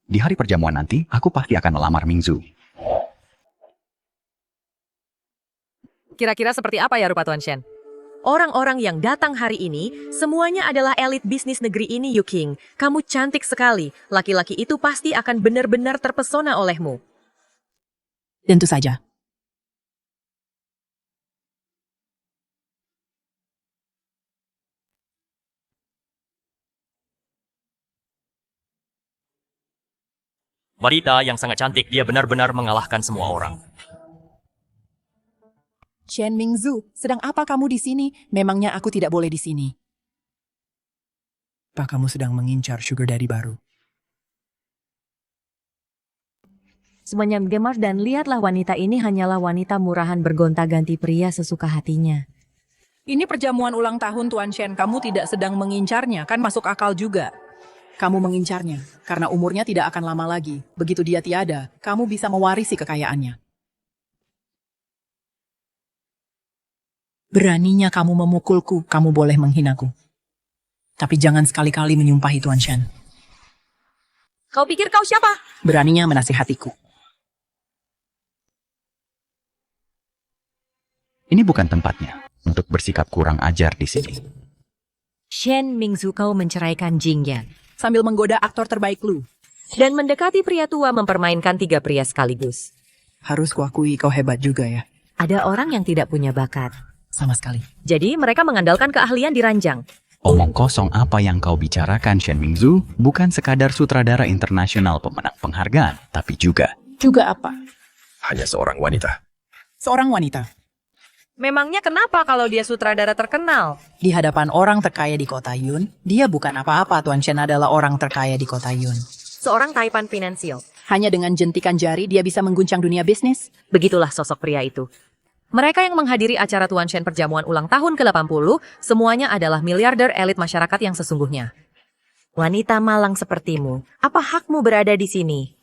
Speaker 12: Di hari perjamuan nanti, aku pasti akan melamar Mingzu.
Speaker 8: Kira-kira seperti apa ya rupa Tuan Shen? Orang-orang yang datang hari ini, semuanya adalah elit bisnis negeri ini, Yu King. Kamu cantik sekali. Laki-laki itu pasti akan benar-benar terpesona olehmu.
Speaker 5: Tentu saja.
Speaker 21: Wanita yang sangat cantik, dia benar-benar mengalahkan semua orang.
Speaker 5: Shen Mingzu, sedang apa kamu di sini? Memangnya aku tidak boleh di sini. Apa kamu sedang mengincar sugar daddy baru?
Speaker 8: Semuanya gemar dan lihatlah wanita ini hanyalah wanita murahan bergonta-ganti pria sesuka hatinya.
Speaker 5: Ini perjamuan ulang tahun Tuan Shen, kamu tidak sedang mengincarnya, kan masuk akal juga. Kamu mengincarnya, karena umurnya tidak akan lama lagi. Begitu dia tiada, kamu bisa mewarisi kekayaannya. Beraninya kamu memukulku, kamu boleh menghinaku. Tapi jangan sekali-kali menyumpahi Tuan Shen.
Speaker 8: Kau pikir kau siapa?
Speaker 5: Beraninya menasihatiku.
Speaker 12: Ini bukan tempatnya untuk bersikap kurang ajar di sini.
Speaker 8: Shen Mingzu kau menceraikan Jingyan.
Speaker 5: Sambil menggoda aktor terbaik lu.
Speaker 8: Dan mendekati pria tua mempermainkan 3 pria sekaligus.
Speaker 5: Harus kuakui kau hebat juga ya.
Speaker 8: Ada orang yang tidak punya bakat.
Speaker 5: Sama sekali.
Speaker 8: Jadi mereka mengandalkan keahlian di ranjang.
Speaker 12: Omong kosong apa yang kau bicarakan, Shen Mingzu, bukan sekadar sutradara internasional pemenang penghargaan, tapi juga...
Speaker 5: Juga apa?
Speaker 3: Hanya seorang wanita.
Speaker 5: Seorang wanita.
Speaker 8: Memangnya kenapa kalau dia sutradara terkenal?
Speaker 5: Di hadapan orang terkaya di kota Yun, dia bukan apa-apa. Tuan Shen adalah orang terkaya di kota Yun.
Speaker 8: Seorang taipan finansial.
Speaker 5: Hanya dengan jentikan jari dia bisa mengguncang dunia bisnis.
Speaker 8: Begitulah sosok pria itu. Mereka yang menghadiri acara Tuan Shen perjamuan ulang tahun ke-80, semuanya adalah miliarder elit masyarakat yang sesungguhnya. Wanita malang sepertimu, apa hakmu berada di sini?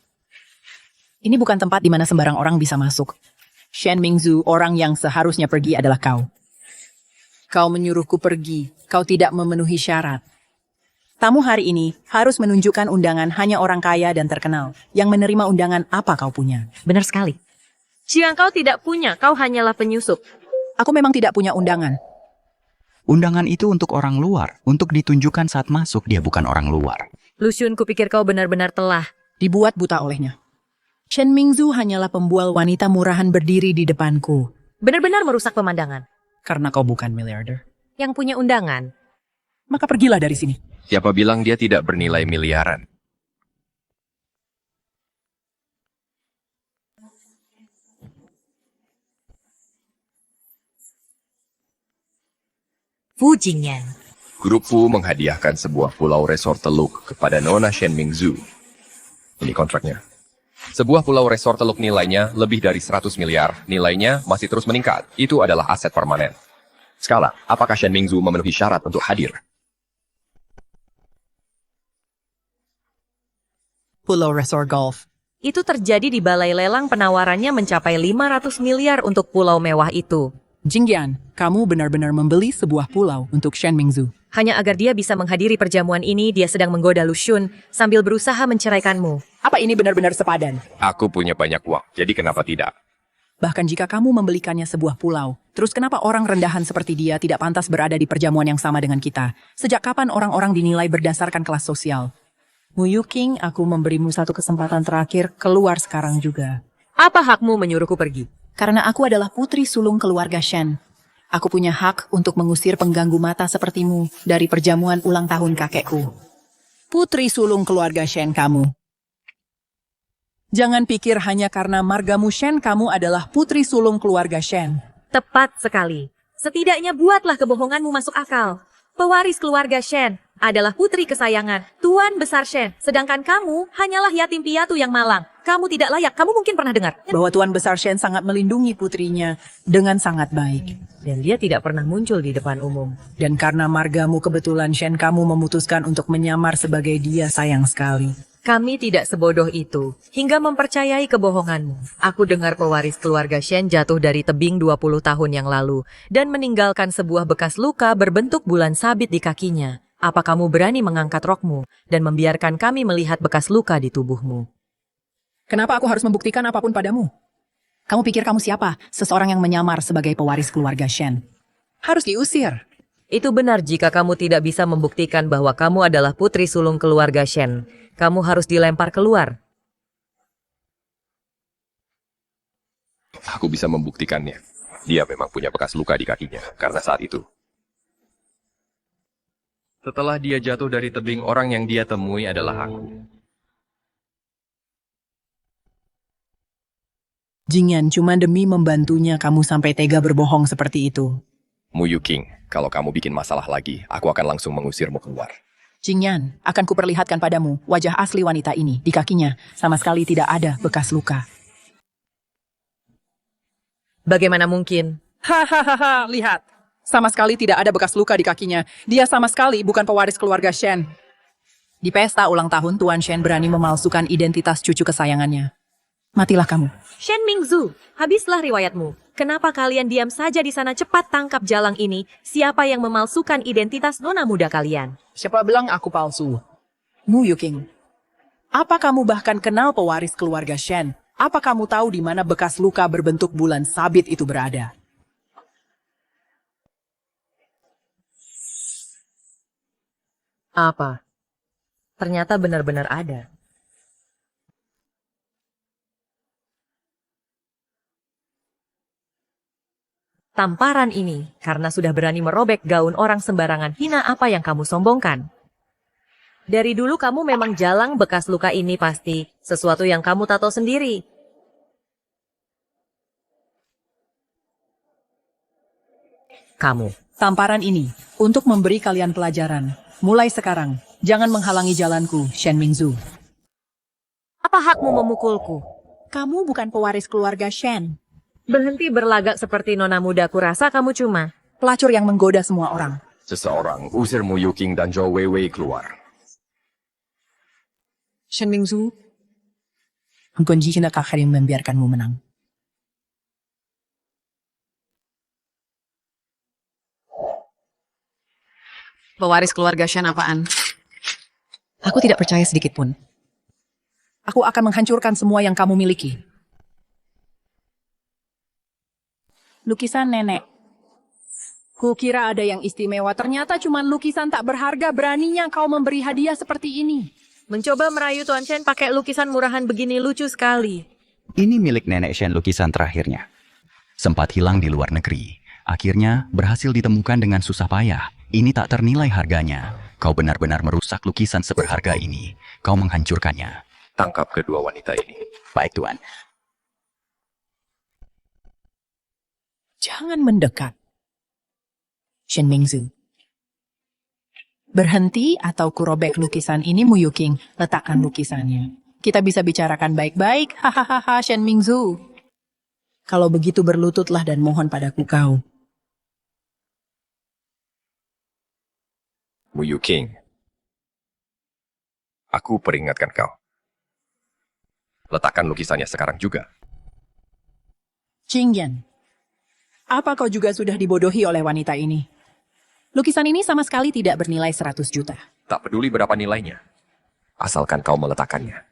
Speaker 5: Ini bukan tempat di mana sembarang orang bisa masuk. Shen Mingzu, orang yang seharusnya pergi adalah kau. Kau menyuruhku pergi, kau tidak memenuhi syarat. Tamu hari ini harus menunjukkan undangan hanya orang kaya dan terkenal. Yang menerima undangan apa kau punya?
Speaker 8: Benar sekali. Jika kau tidak punya, kau hanyalah penyusup.
Speaker 5: Aku memang tidak punya undangan.
Speaker 12: Undangan itu untuk orang luar, untuk ditunjukkan saat masuk, dia bukan orang luar.
Speaker 8: Luciun, kupikir kau benar-benar telah
Speaker 5: dibuat buta olehnya. Shen Mingzu hanyalah pembual wanita murahan berdiri di depanku.
Speaker 8: Benar-benar merusak pemandangan.
Speaker 5: Karena kau bukan miliarder.
Speaker 8: Yang punya undangan.
Speaker 5: Maka pergilah dari sini.
Speaker 3: Siapa bilang dia tidak bernilai miliaran?
Speaker 8: Fu Jingyan.
Speaker 3: Grup Fu menghadiahkan sebuah pulau resort teluk kepada Nona Shen Mingzu. Ini kontraknya. Sebuah pulau resort teluk nilainya lebih dari 100 miliar. Nilainya masih terus meningkat. Itu adalah aset permanen. Sekarang, apakah Shen Mingzu memenuhi syarat untuk hadir?
Speaker 5: Pulau Resort Golf.
Speaker 8: Itu terjadi di balai lelang, penawarannya mencapai 500 miliar untuk pulau mewah itu.
Speaker 5: Jingyan, kamu benar-benar membeli sebuah pulau untuk Shen Mingzu.
Speaker 8: Hanya agar dia bisa menghadiri perjamuan ini, dia sedang menggoda Luciun sambil berusaha menceraikanmu.
Speaker 5: Apa ini benar-benar sepadan?
Speaker 3: Aku punya banyak uang, jadi kenapa tidak?
Speaker 5: Bahkan jika kamu membelikannya sebuah pulau, terus kenapa orang rendahan seperti dia tidak pantas berada di perjamuan yang sama dengan kita? Sejak kapan orang-orang dinilai berdasarkan kelas sosial? Mu Yuking, aku memberimu satu kesempatan terakhir, keluar sekarang juga.
Speaker 8: Apa hakmu menyuruhku pergi?
Speaker 5: Karena aku adalah putri sulung keluarga Shen. Aku punya hak untuk mengusir pengganggu mata sepertimu dari perjamuan ulang tahun kakekku. Putri sulung keluarga Shen kamu. Jangan pikir hanya karena margamu Shen kamu adalah putri sulung keluarga Shen.
Speaker 8: Tepat sekali. Setidaknya buatlah kebohonganmu masuk akal. Pewaris keluarga Shen adalah putri kesayangan Tuan Besar Shen. Sedangkan kamu hanyalah yatim piatu yang malang. Kamu tidak layak, kamu mungkin pernah dengar.
Speaker 5: Bahwa Tuan Besar Shen sangat melindungi putrinya dengan sangat baik.
Speaker 8: Dan dia tidak pernah muncul di depan umum.
Speaker 5: Dan karena margamu kebetulan Shen, kamu memutuskan untuk menyamar sebagai dia, sayang sekali.
Speaker 8: Kami tidak sebodoh itu, hingga mempercayai kebohonganmu. Aku dengar pewaris keluarga Shen jatuh dari tebing 20 tahun yang lalu, dan meninggalkan sebuah bekas luka berbentuk bulan sabit di kakinya. Apa kamu berani mengangkat rokmu, dan membiarkan kami melihat bekas luka di tubuhmu?
Speaker 5: Kenapa aku harus membuktikan apapun padamu? Kamu pikir kamu siapa? Seseorang yang menyamar sebagai pewaris keluarga Shen. Harus diusir.
Speaker 8: Itu benar jika kamu tidak bisa membuktikan bahwa kamu adalah putri sulung keluarga Shen. Kamu harus dilempar keluar.
Speaker 3: Aku bisa membuktikannya. Dia memang punya bekas luka di kakinya karena saat itu. Setelah dia jatuh dari tebing, orang yang dia temui adalah aku.
Speaker 5: Jingyan, cuma demi membantunya kamu sampai tega berbohong seperti itu.
Speaker 3: Mu Yuking, kalau kamu bikin masalah lagi, aku akan langsung mengusirmu keluar.
Speaker 5: Jingyan, akan kuperlihatkan padamu wajah asli wanita ini. Di kakinya sama sekali tidak ada bekas luka.
Speaker 8: Bagaimana mungkin?
Speaker 5: Hahaha, lihat. Sama sekali tidak ada bekas luka di kakinya. Dia sama sekali bukan pewaris keluarga Shen. Di pesta ulang tahun, Tuan Shen berani memalsukan identitas cucu kesayangannya. Matilah kamu.
Speaker 8: Shen Mingzu, habislah riwayatmu. Kenapa kalian diam saja di sana? Cepat tangkap jalang ini. Siapa yang memalsukan identitas nona muda kalian?
Speaker 5: Siapa bilang aku palsu? Mu Yuking. Apa kamu bahkan kenal pewaris keluarga Shen? Apa kamu tahu di mana bekas luka berbentuk bulan sabit itu berada?
Speaker 8: Apa? Ternyata benar-benar ada. Tamparan ini, karena sudah berani merobek gaun orang sembarangan, hina apa yang kamu sombongkan. Dari dulu kamu memang jalang bekas luka ini pasti, sesuatu yang kamu tato sendiri. Kamu.
Speaker 5: Tamparan ini, untuk memberi kalian pelajaran. Mulai sekarang, jangan menghalangi jalanku, Shen Mingzu.
Speaker 8: Apa hakmu memukulku?
Speaker 5: Kamu bukan pewaris keluarga Shen.
Speaker 8: Berhenti berlagak seperti nona muda, kurasa kamu cuma
Speaker 5: pelacur yang menggoda semua orang.
Speaker 3: Seseorang usir Mu Yuking dan Zhou Weiwei keluar.
Speaker 5: Shen Mingzu, Angkonji tidak akan membiarkanmu menang.
Speaker 11: Pewaris keluarga Shen apaan? Aku tidak percaya sedikit pun.
Speaker 5: Aku akan menghancurkan semua yang kamu miliki. Lukisan nenek. Kukira ada yang istimewa, ternyata cuma lukisan tak berharga. Beraninya kau memberi hadiah seperti ini.
Speaker 8: Mencoba merayu Tuan Shen pakai lukisan murahan begini lucu sekali.
Speaker 12: Ini milik nenek Shen, lukisan terakhirnya. Sempat hilang di luar negeri. Akhirnya berhasil ditemukan dengan susah payah. Ini tak ternilai harganya. Kau benar-benar merusak lukisan seberharga ini. Kau menghancurkannya.
Speaker 3: Tangkap kedua wanita ini.
Speaker 12: Baik, Tuan.
Speaker 5: Jangan mendekat. Shen Mingzu. Berhenti atau kurobek lukisan ini, Mu Yuking. Letakkan lukisannya. Kita bisa bicarakan baik-baik. Hahaha, Shen Mingzu. Kalau begitu berlututlah dan mohon padaku kau.
Speaker 3: Mu Yuking. Aku peringatkan kau. Letakkan lukisannya sekarang juga.
Speaker 5: Jingyan. Apa kau juga sudah dibodohi oleh wanita ini? Lukisan ini sama sekali tidak bernilai 100 juta.
Speaker 3: Tak peduli berapa nilainya. Asalkan kau meletakkannya.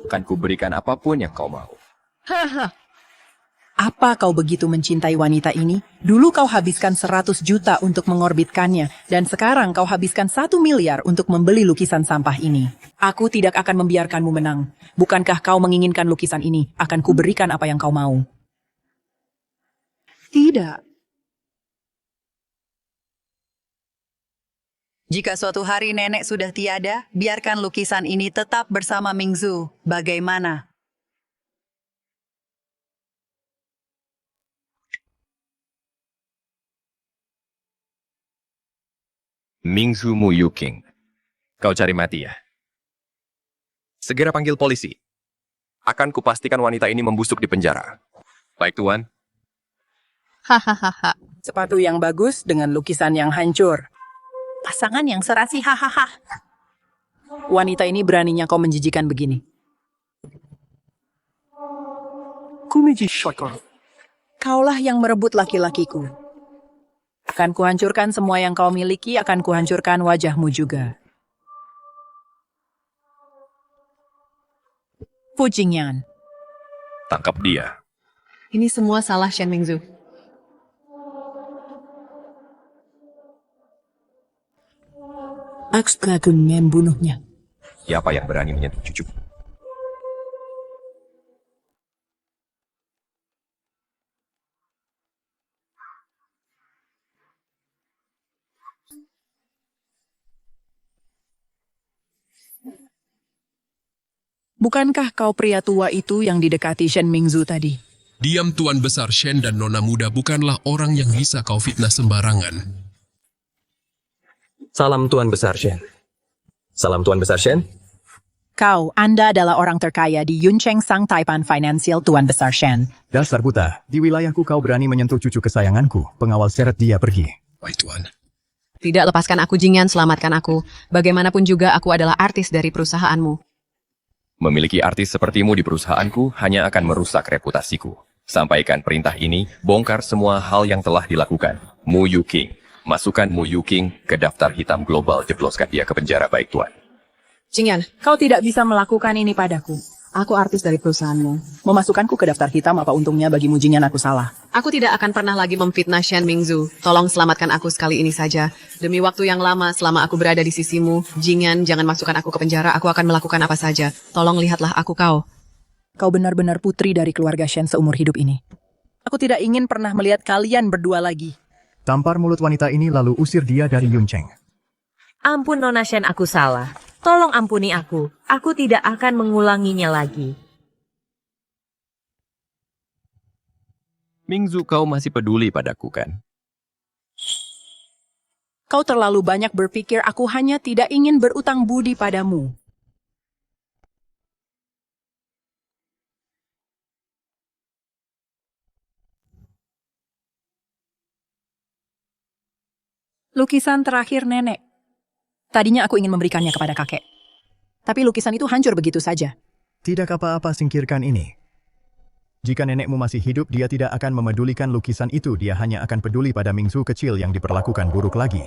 Speaker 3: Akan kuberikan apapun yang kau mau.
Speaker 5: Haha. Apa kau begitu mencintai wanita ini? Dulu kau habiskan 100 juta untuk mengorbitkannya, dan sekarang kau habiskan 1 miliar untuk membeli lukisan sampah ini. Aku tidak akan membiarkanmu menang. Bukankah kau menginginkan lukisan ini? Akan kuberikan apa yang kau mau. Tidak.
Speaker 4: Jika suatu hari nenek sudah tiada, biarkan lukisan ini tetap bersama Mingzu. Bagaimana?
Speaker 3: Mingzu Mu Yuking. Kau cari mati ya? Segera panggil polisi. Akan kupastikan wanita ini membusuk di penjara. Baik, Tuan.
Speaker 5: Hahaha. Sepatu yang bagus dengan lukisan yang hancur. Pasangan yang serasi, hahaha. Wanita ini beraninya kau menjijikan begini. Kaulah yang merebut laki-lakiku. Akan kuhancurkan semua yang kau miliki, akan kuhancurkan wajahmu juga. Fu Jingyan.
Speaker 3: Tangkap dia.
Speaker 11: Ini semua salah Shen Mingzu.
Speaker 5: Aku akan membunuhnya.
Speaker 3: Siapa yang berani menyentuh cucuku?
Speaker 5: Bukankah kau pria tua itu yang didekati Shen Mingzu tadi?
Speaker 10: Diam Tuan Besar Shen dan Nona Muda bukanlah orang yang bisa kau fitnah sembarangan.
Speaker 13: Salam Tuan Besar Shen. Salam Tuan Besar Shen.
Speaker 5: Anda adalah orang terkaya di Yuncheng Sang Taipan Financial, Tuan Besar Shen.
Speaker 9: Dasar buta, di wilayahku kau berani menyentuh cucu kesayanganku. Pengawal seret dia pergi.
Speaker 10: Baik, Tuan.
Speaker 11: Tidak, lepaskan aku Jingyan, selamatkan aku. Bagaimanapun juga aku adalah artis dari perusahaanmu.
Speaker 3: Memiliki artis sepertimu di perusahaanku hanya akan merusak reputasiku. Sampaikan perintah ini, bongkar semua hal yang telah dilakukan. Mu Yuking. Masukkan Mu Yuking ke daftar hitam global, jebloskan dia ke penjara, baik Tuan.
Speaker 5: Jingyan, kau tidak bisa melakukan ini padaku. Aku artis dari perusahaanmu. Memasukkanku ke daftar hitam, apa untungnya bagimu Jingyan aku salah?
Speaker 11: Aku tidak akan pernah lagi memfitnah Shen Mingzu. Tolong selamatkan aku sekali ini saja. Demi waktu yang lama selama aku berada di sisimu, Jingyan, jangan masukkan aku ke penjara. Aku akan melakukan apa saja. Tolong lihatlah aku kau.
Speaker 5: Kau benar-benar putri dari keluarga Shen seumur hidup ini. Aku tidak ingin pernah melihat kalian berdua lagi.
Speaker 9: Tampar mulut wanita ini lalu usir dia dari Yuncheng.
Speaker 8: Ampun Nona Shen, aku salah. Tolong ampuni aku. Aku tidak akan mengulanginya lagi.
Speaker 3: Mingzu, kau masih peduli padaku kan?
Speaker 5: Kau terlalu banyak berpikir, aku hanya tidak ingin berutang budi padamu. Lukisan terakhir nenek. Tadinya aku ingin memberikannya kepada kakek. Tapi lukisan itu hancur begitu saja.
Speaker 9: Tidak apa-apa, singkirkan ini. Jika nenekmu masih hidup, dia tidak akan memedulikan lukisan itu. Dia hanya akan peduli pada Mingzu kecil yang diperlakukan buruk lagi.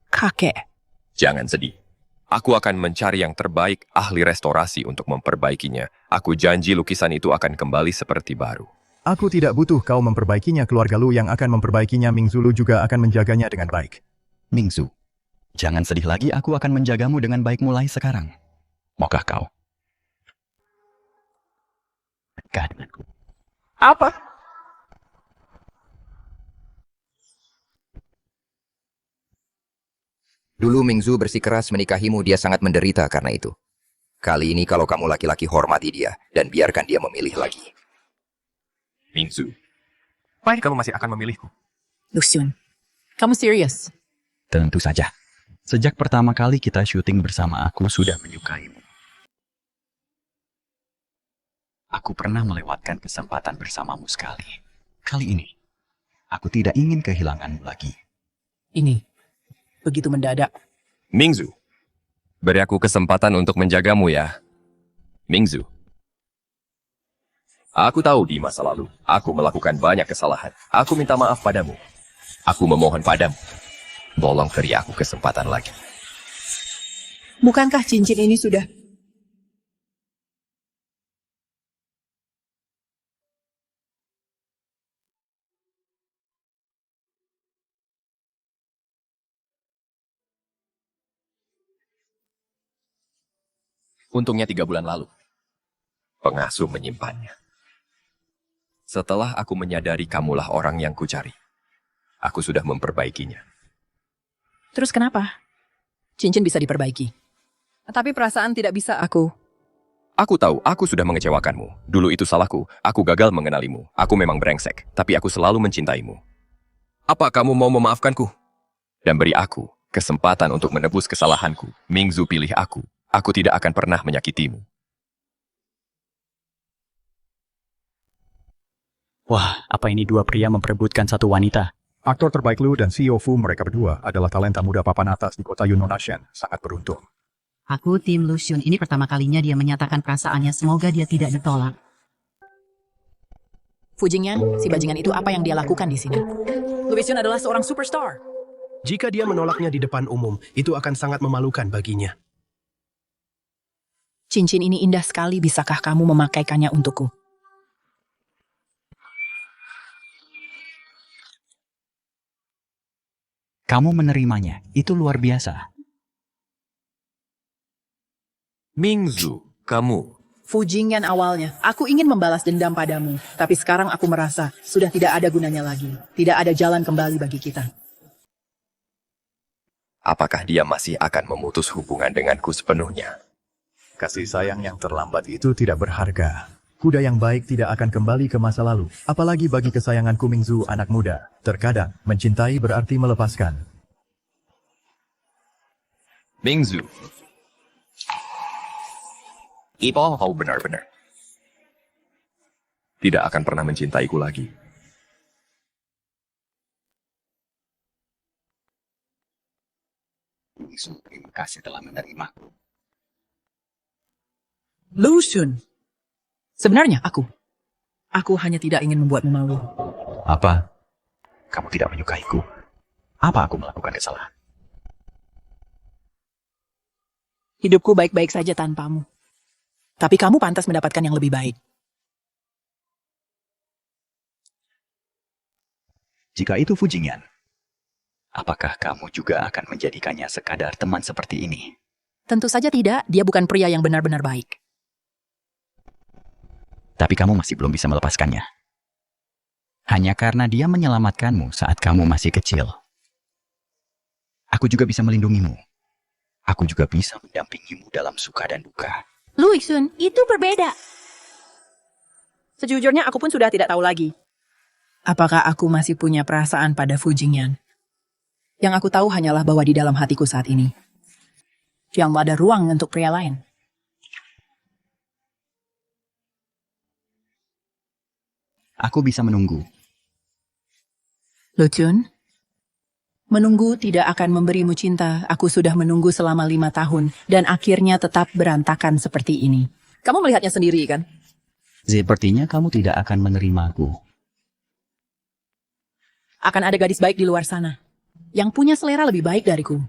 Speaker 5: Kakek.
Speaker 3: Jangan sedih. Aku akan mencari yang terbaik ahli restorasi untuk memperbaikinya. Aku janji lukisan itu akan kembali seperti baru.
Speaker 9: Aku tidak butuh kau memperbaikinya, keluarga lu yang akan memperbaikinya. Mingzu lu juga akan menjaganya dengan baik.
Speaker 12: Mingzu, jangan sedih lagi, aku akan menjagamu dengan baik mulai sekarang. Maukah kau? Menikah denganku.
Speaker 5: Apa?
Speaker 22: Dulu Mingzu bersikeras menikahimu, dia sangat menderita karena itu. Kali ini kalau kamu laki-laki, hormati dia dan biarkan dia memilih lagi.
Speaker 3: Mingzu, baik kamu masih akan memilihku.
Speaker 5: Luxun, kamu serius?
Speaker 12: Tentu saja. Sejak pertama kali kita syuting bersama, aku sudah menyukaimu. Aku pernah melewatkan kesempatan bersamamu sekali. Kali ini, aku tidak ingin kehilanganmu lagi.
Speaker 5: Ini, begitu mendadak.
Speaker 3: Mingzu, beri aku kesempatan untuk menjagamu ya. Mingzu. Aku tahu di masa lalu, aku melakukan banyak kesalahan. Aku minta maaf padamu. Aku memohon padamu. Tolong beri aku kesempatan lagi.
Speaker 5: Bukankah cincin ini sudah...
Speaker 3: Untungnya 3 bulan lalu, pengasuh menyimpannya. Setelah aku menyadari kamulah orang yang kucari, aku sudah memperbaikinya.
Speaker 5: Terus kenapa? Cincin bisa diperbaiki. Tapi perasaan tidak bisa aku.
Speaker 3: Aku tahu, aku sudah mengecewakanmu. Dulu itu salahku, aku gagal mengenalimu. Aku memang brengsek, tapi aku selalu mencintaimu. Apa kamu mau memaafkanku? Dan beri aku kesempatan untuk menebus kesalahanku. Mingzu pilih aku. Aku tidak akan pernah menyakitimu.
Speaker 6: Wah, apa ini dua pria memperebutkan satu wanita?
Speaker 9: Aktor terbaik Lu dan CEO Fu, mereka berdua adalah talenta muda papan atas di kota Yunonashen. Sangat beruntung.
Speaker 19: Aku tim Lu Xun. Ini pertama kalinya dia menyatakan perasaannya. Semoga dia tidak ditolak.
Speaker 5: Fu Jingyan, si bajingan itu apa yang dia lakukan di sini? Lu Xun adalah seorang superstar.
Speaker 10: Jika dia menolaknya di depan umum, itu akan sangat memalukan baginya.
Speaker 5: Cincin ini indah sekali, bisakah kamu memakaikannya untukku?
Speaker 6: Kamu menerimanya, itu luar biasa.
Speaker 3: Mingzu, kamu.
Speaker 5: Fu Jingyan awalnya, aku ingin membalas dendam padamu. Tapi sekarang aku merasa, sudah tidak ada gunanya lagi. Tidak ada jalan kembali bagi kita.
Speaker 3: Apakah dia masih akan memutus hubungan denganku sepenuhnya?
Speaker 9: Kasih sayang yang terlambat itu tidak berharga. Kuda yang baik tidak akan kembali ke masa lalu. Apalagi bagi kesayanganku Mingzu, anak muda. Terkadang, mencintai berarti melepaskan.
Speaker 3: Mingzu. Ipo, kau benar-benar tidak akan pernah mencintaiku lagi.
Speaker 6: Mingzu, terima kasih telah menerimaku.
Speaker 5: Lu Xun. Sebenarnya aku hanya tidak ingin membuatmu malu.
Speaker 6: Apa? Kamu tidak menyukaiku? Apa aku melakukan kesalahan?
Speaker 5: Hidupku baik-baik saja tanpamu. Tapi kamu pantas mendapatkan yang lebih baik.
Speaker 6: Jika itu Fu Jingyan, apakah kamu juga akan menjadikannya sekadar teman seperti ini?
Speaker 5: Tentu saja tidak, dia bukan pria yang benar-benar baik.
Speaker 6: Tapi kamu masih belum bisa melepaskannya. Hanya karena dia menyelamatkanmu saat kamu masih kecil. Aku juga bisa melindungimu. Aku juga bisa mendampingimu dalam suka dan duka.
Speaker 14: Lu Xun, itu berbeda.
Speaker 5: Sejujurnya aku pun sudah tidak tahu lagi. Apakah aku masih punya perasaan pada Fu Jingyan? Yang aku tahu hanyalah bahwa di dalam hatiku saat ini, yang ada ruang untuk pria lain.
Speaker 6: Aku bisa menunggu.
Speaker 5: Lu Xun, menunggu tidak akan memberimu cinta. Aku sudah menunggu selama 5 tahun, dan akhirnya tetap berantakan seperti ini. Kamu melihatnya sendiri, kan?
Speaker 6: Sepertinya kamu tidak akan menerimaku.
Speaker 5: Akan ada gadis baik di luar sana, yang punya selera lebih baik dariku.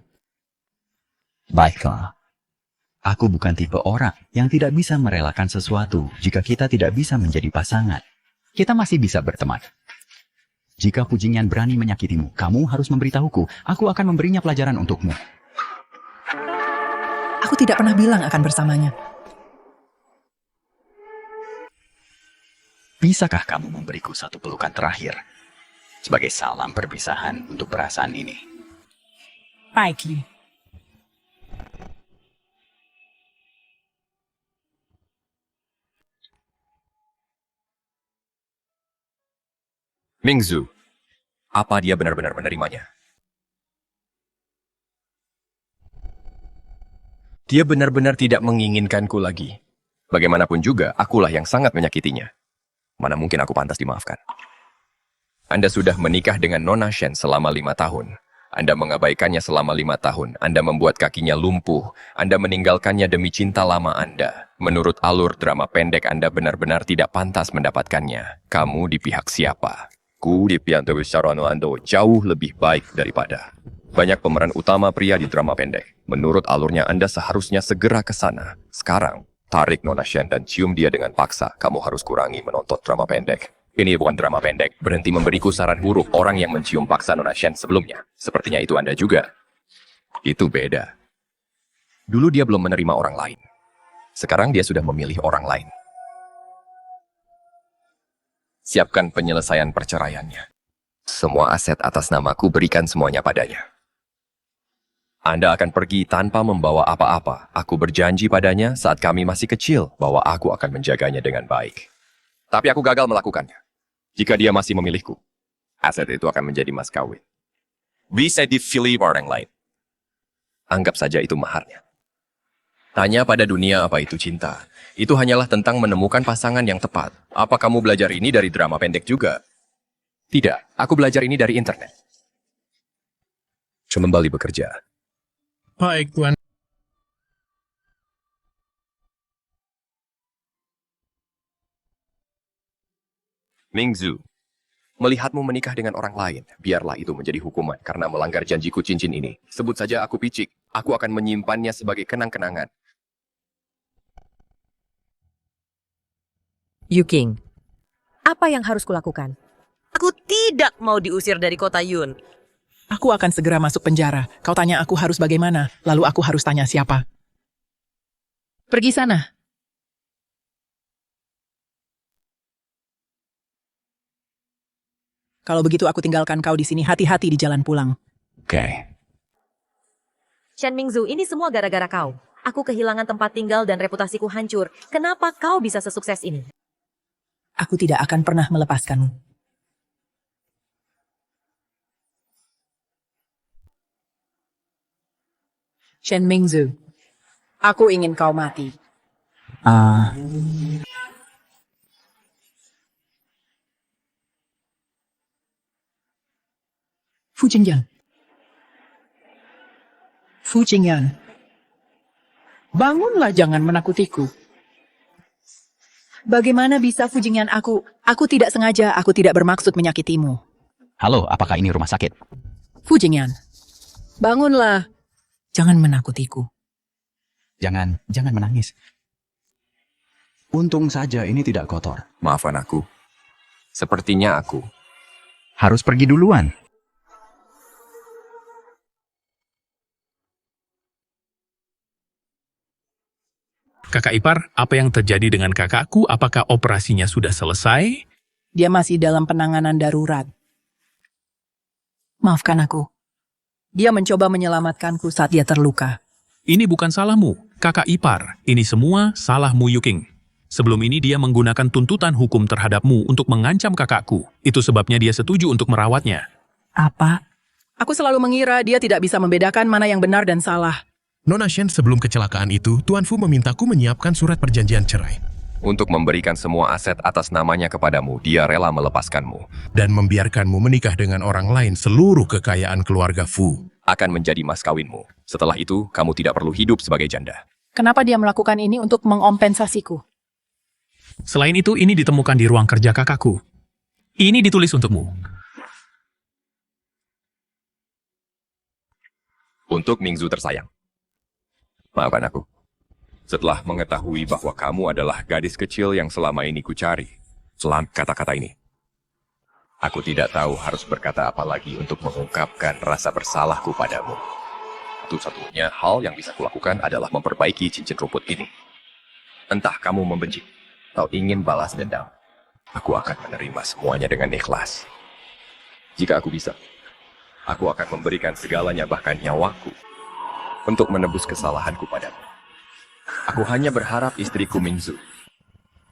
Speaker 6: Baiklah. Aku bukan tipe orang yang tidak bisa merelakan sesuatu jika kita tidak bisa menjadi pasangan. Kita masih bisa berteman. Jika Fu Jingyan berani menyakitimu, kamu harus memberitahuku. Aku akan memberinya pelajaran untukmu.
Speaker 5: Aku tidak pernah bilang akan bersamanya.
Speaker 6: Bisakah kamu memberiku satu pelukan terakhir? Sebagai salam perpisahan untuk perasaan ini.
Speaker 5: Baik.
Speaker 3: Mingzu, apa dia benar-benar menerimanya? Dia benar-benar tidak menginginkanku lagi. Bagaimanapun juga, akulah yang sangat menyakitinya. Mana mungkin aku pantas dimaafkan. Anda sudah menikah dengan Nona Shen selama 5 tahun. Anda mengabaikannya selama 5 tahun. Anda membuat kakinya lumpuh. Anda meninggalkannya demi cinta lama Anda. Menurut alur drama pendek, Anda benar-benar tidak pantas mendapatkannya. Kamu di pihak siapa? Ku di pihak Anda jauh lebih baik daripada banyak pemeran utama pria di drama pendek. Menurut alurnya, Anda seharusnya segera ke sana. Sekarang, tarik Nona Shen dan cium dia dengan paksa. Kamu harus kurangi menonton drama pendek. Ini bukan drama pendek. Berhenti memberiku saran buruk orang yang mencium paksa Nona Shen sebelumnya. Sepertinya itu Anda juga. Itu beda. Dulu dia belum menerima orang lain. Sekarang dia sudah memilih orang lain. Siapkan penyelesaian perceraiannya. Semua aset atas namaku berikan semuanya padanya. Anda akan pergi tanpa membawa apa-apa. Aku berjanji padanya saat kami masih kecil bahwa aku akan menjaganya dengan baik. Tapi aku gagal melakukannya. Jika dia masih memilihku, aset itu akan menjadi mas kawin. Bisa dipilih orang lain. Anggap saja itu maharnya. Tanya pada dunia apa itu cinta. Itu hanyalah tentang menemukan pasangan yang tepat. Apa kamu belajar ini dari drama pendek juga? Tidak, aku belajar ini dari internet. Kembali bekerja.
Speaker 10: Baik, Tuan.
Speaker 3: Mingzu, melihatmu menikah dengan orang lain, biarlah itu menjadi hukuman karena melanggar janjiku cincin ini. Sebut saja aku picik, aku akan menyimpannya sebagai kenang-kenangan.
Speaker 8: Yuking, apa yang harus kulakukan? Aku tidak mau diusir dari kota Yun.
Speaker 5: Aku akan segera masuk penjara. Kau tanya aku harus bagaimana, lalu aku harus tanya siapa. Pergi sana. Kalau begitu aku tinggalkan kau di sini, hati-hati di jalan pulang.
Speaker 6: Oke.
Speaker 8: Shen Mingzu, ini semua gara-gara kau. Aku kehilangan tempat tinggal dan reputasiku hancur. Kenapa kau bisa sesukses ini?
Speaker 5: Aku tidak akan pernah melepaskanmu. Shen Mingzu, aku ingin kau mati. Fu Jingyan. Fu Jingyan. Bangunlah, jangan menakutiku. Bagaimana bisa Fu Jingyan? Aku tidak sengaja, aku tidak bermaksud menyakitimu.
Speaker 6: Halo, apakah ini rumah sakit?
Speaker 5: Fu Jingyan, bangunlah. Jangan menakutiku.
Speaker 6: Jangan menangis. Untung saja ini tidak kotor.
Speaker 3: Maafkan aku. Sepertinya aku
Speaker 6: harus pergi duluan.
Speaker 2: Kakak ipar, apa yang terjadi dengan kakakku? Apakah operasinya sudah selesai?
Speaker 5: Dia masih dalam penanganan darurat. Maafkan aku. Dia mencoba menyelamatkanku saat dia terluka.
Speaker 2: Ini bukan salahmu, kakak ipar. Ini semua salahmu, Yuking. Sebelum ini dia menggunakan tuntutan hukum terhadapmu untuk mengancam kakakku. Itu sebabnya dia setuju untuk merawatnya.
Speaker 5: Apa? Aku selalu mengira dia tidak bisa membedakan mana yang benar dan salah.
Speaker 18: Nona Shen, sebelum kecelakaan itu, Tuan Fu memintaku menyiapkan surat perjanjian cerai.
Speaker 3: untuk memberikan semua aset atas namanya kepadamu, dia rela melepaskanmu.
Speaker 18: Dan membiarkanmu menikah dengan orang lain, seluruh kekayaan keluarga Fu
Speaker 3: akan menjadi mas kawinmu. Setelah itu, kamu tidak perlu hidup sebagai janda.
Speaker 5: Kenapa dia melakukan ini untuk mengompensasiku?
Speaker 2: Selain itu, ini ditemukan di ruang kerja kakakku. Ini ditulis untukmu.
Speaker 3: Untuk Mingzu tersayang. Maafkan aku. Setelah mengetahui bahwa kamu adalah gadis kecil yang selama ini kucari, selam kata-kata ini. Aku tidak tahu harus berkata apa lagi untuk mengungkapkan rasa bersalahku padamu. Satu-satunya hal yang bisa kulakukan adalah memperbaiki cincin rumput ini. Entah kamu membenci atau ingin balas dendam, aku akan menerima semuanya dengan ikhlas. Jika aku bisa, aku akan memberikan segalanya, bahkan nyawaku, untuk menebus kesalahanku padamu. Aku hanya berharap istriku Mingzu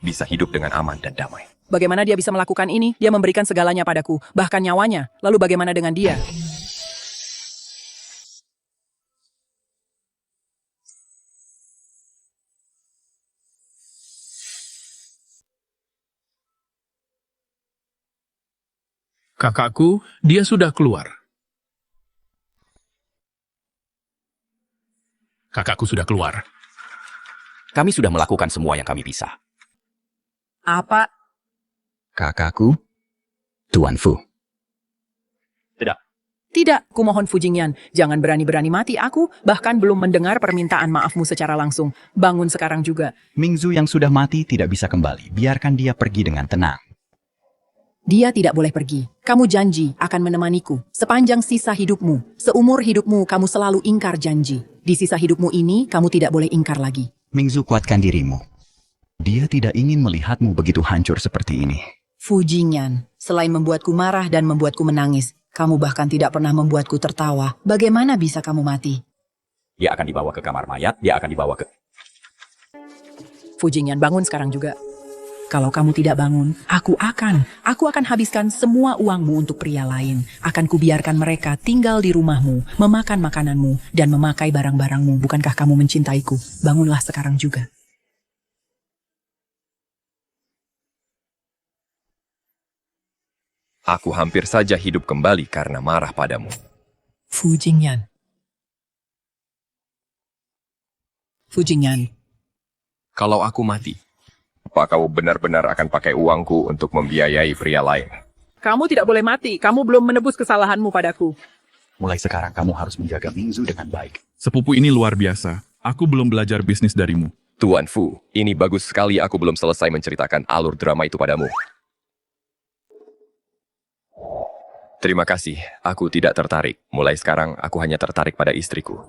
Speaker 3: bisa hidup dengan aman dan damai.
Speaker 5: Bagaimana dia bisa melakukan ini? Dia memberikan segalanya padaku, bahkan nyawanya. Lalu bagaimana dengan dia?
Speaker 2: Kakakku, dia sudah keluar. Kakakku sudah keluar.
Speaker 12: Kami sudah melakukan semua yang kami bisa.
Speaker 5: Apa?
Speaker 6: Kakakku, Tuan Fu.
Speaker 5: Tidak, kumohon Fu Jingyan, jangan berani-berani mati aku, bahkan belum mendengar permintaan maafmu secara langsung. Bangun sekarang juga.
Speaker 6: Mingzu yang sudah mati tidak bisa kembali. Biarkan dia pergi dengan tenang.
Speaker 5: Dia tidak boleh pergi. Kamu janji akan menemaniku sepanjang sisa hidupmu. Seumur hidupmu kamu selalu ingkar janji. Di sisa hidupmu ini kamu tidak boleh ingkar lagi.
Speaker 6: Mingzu, kuatkan dirimu. Dia tidak ingin melihatmu begitu hancur seperti ini.
Speaker 5: Fu Jingyan, selain membuatku marah dan membuatku menangis, kamu bahkan tidak pernah membuatku tertawa. Bagaimana bisa kamu mati?
Speaker 12: Dia akan dibawa ke kamar mayat, dia akan dibawa ke...
Speaker 5: Fu Jingyan, bangun sekarang juga. Kalau kamu tidak bangun, aku akan habiskan semua uangmu untuk pria lain. Akan kubiarkan mereka tinggal di rumahmu, memakan makananmu, dan memakai barang-barangmu. Bukankah kamu mencintaiku? Bangunlah sekarang juga.
Speaker 3: Aku hampir saja hidup kembali karena marah padamu.
Speaker 5: Fu Jingyan.
Speaker 3: Kalau aku mati, apa kau benar-benar akan pakai uangku untuk membiayai pria lain?
Speaker 5: Kamu tidak boleh mati. Kamu belum menebus kesalahanmu padaku.
Speaker 6: Mulai sekarang kamu harus menjaga Mingzu dengan baik.
Speaker 1: Sepupu ini luar biasa. Aku belum belajar bisnis darimu.
Speaker 3: Tuan Fu, ini bagus sekali aku belum selesai menceritakan alur drama itu padamu. Terima kasih, aku tidak tertarik. Mulai sekarang, aku hanya tertarik pada istriku.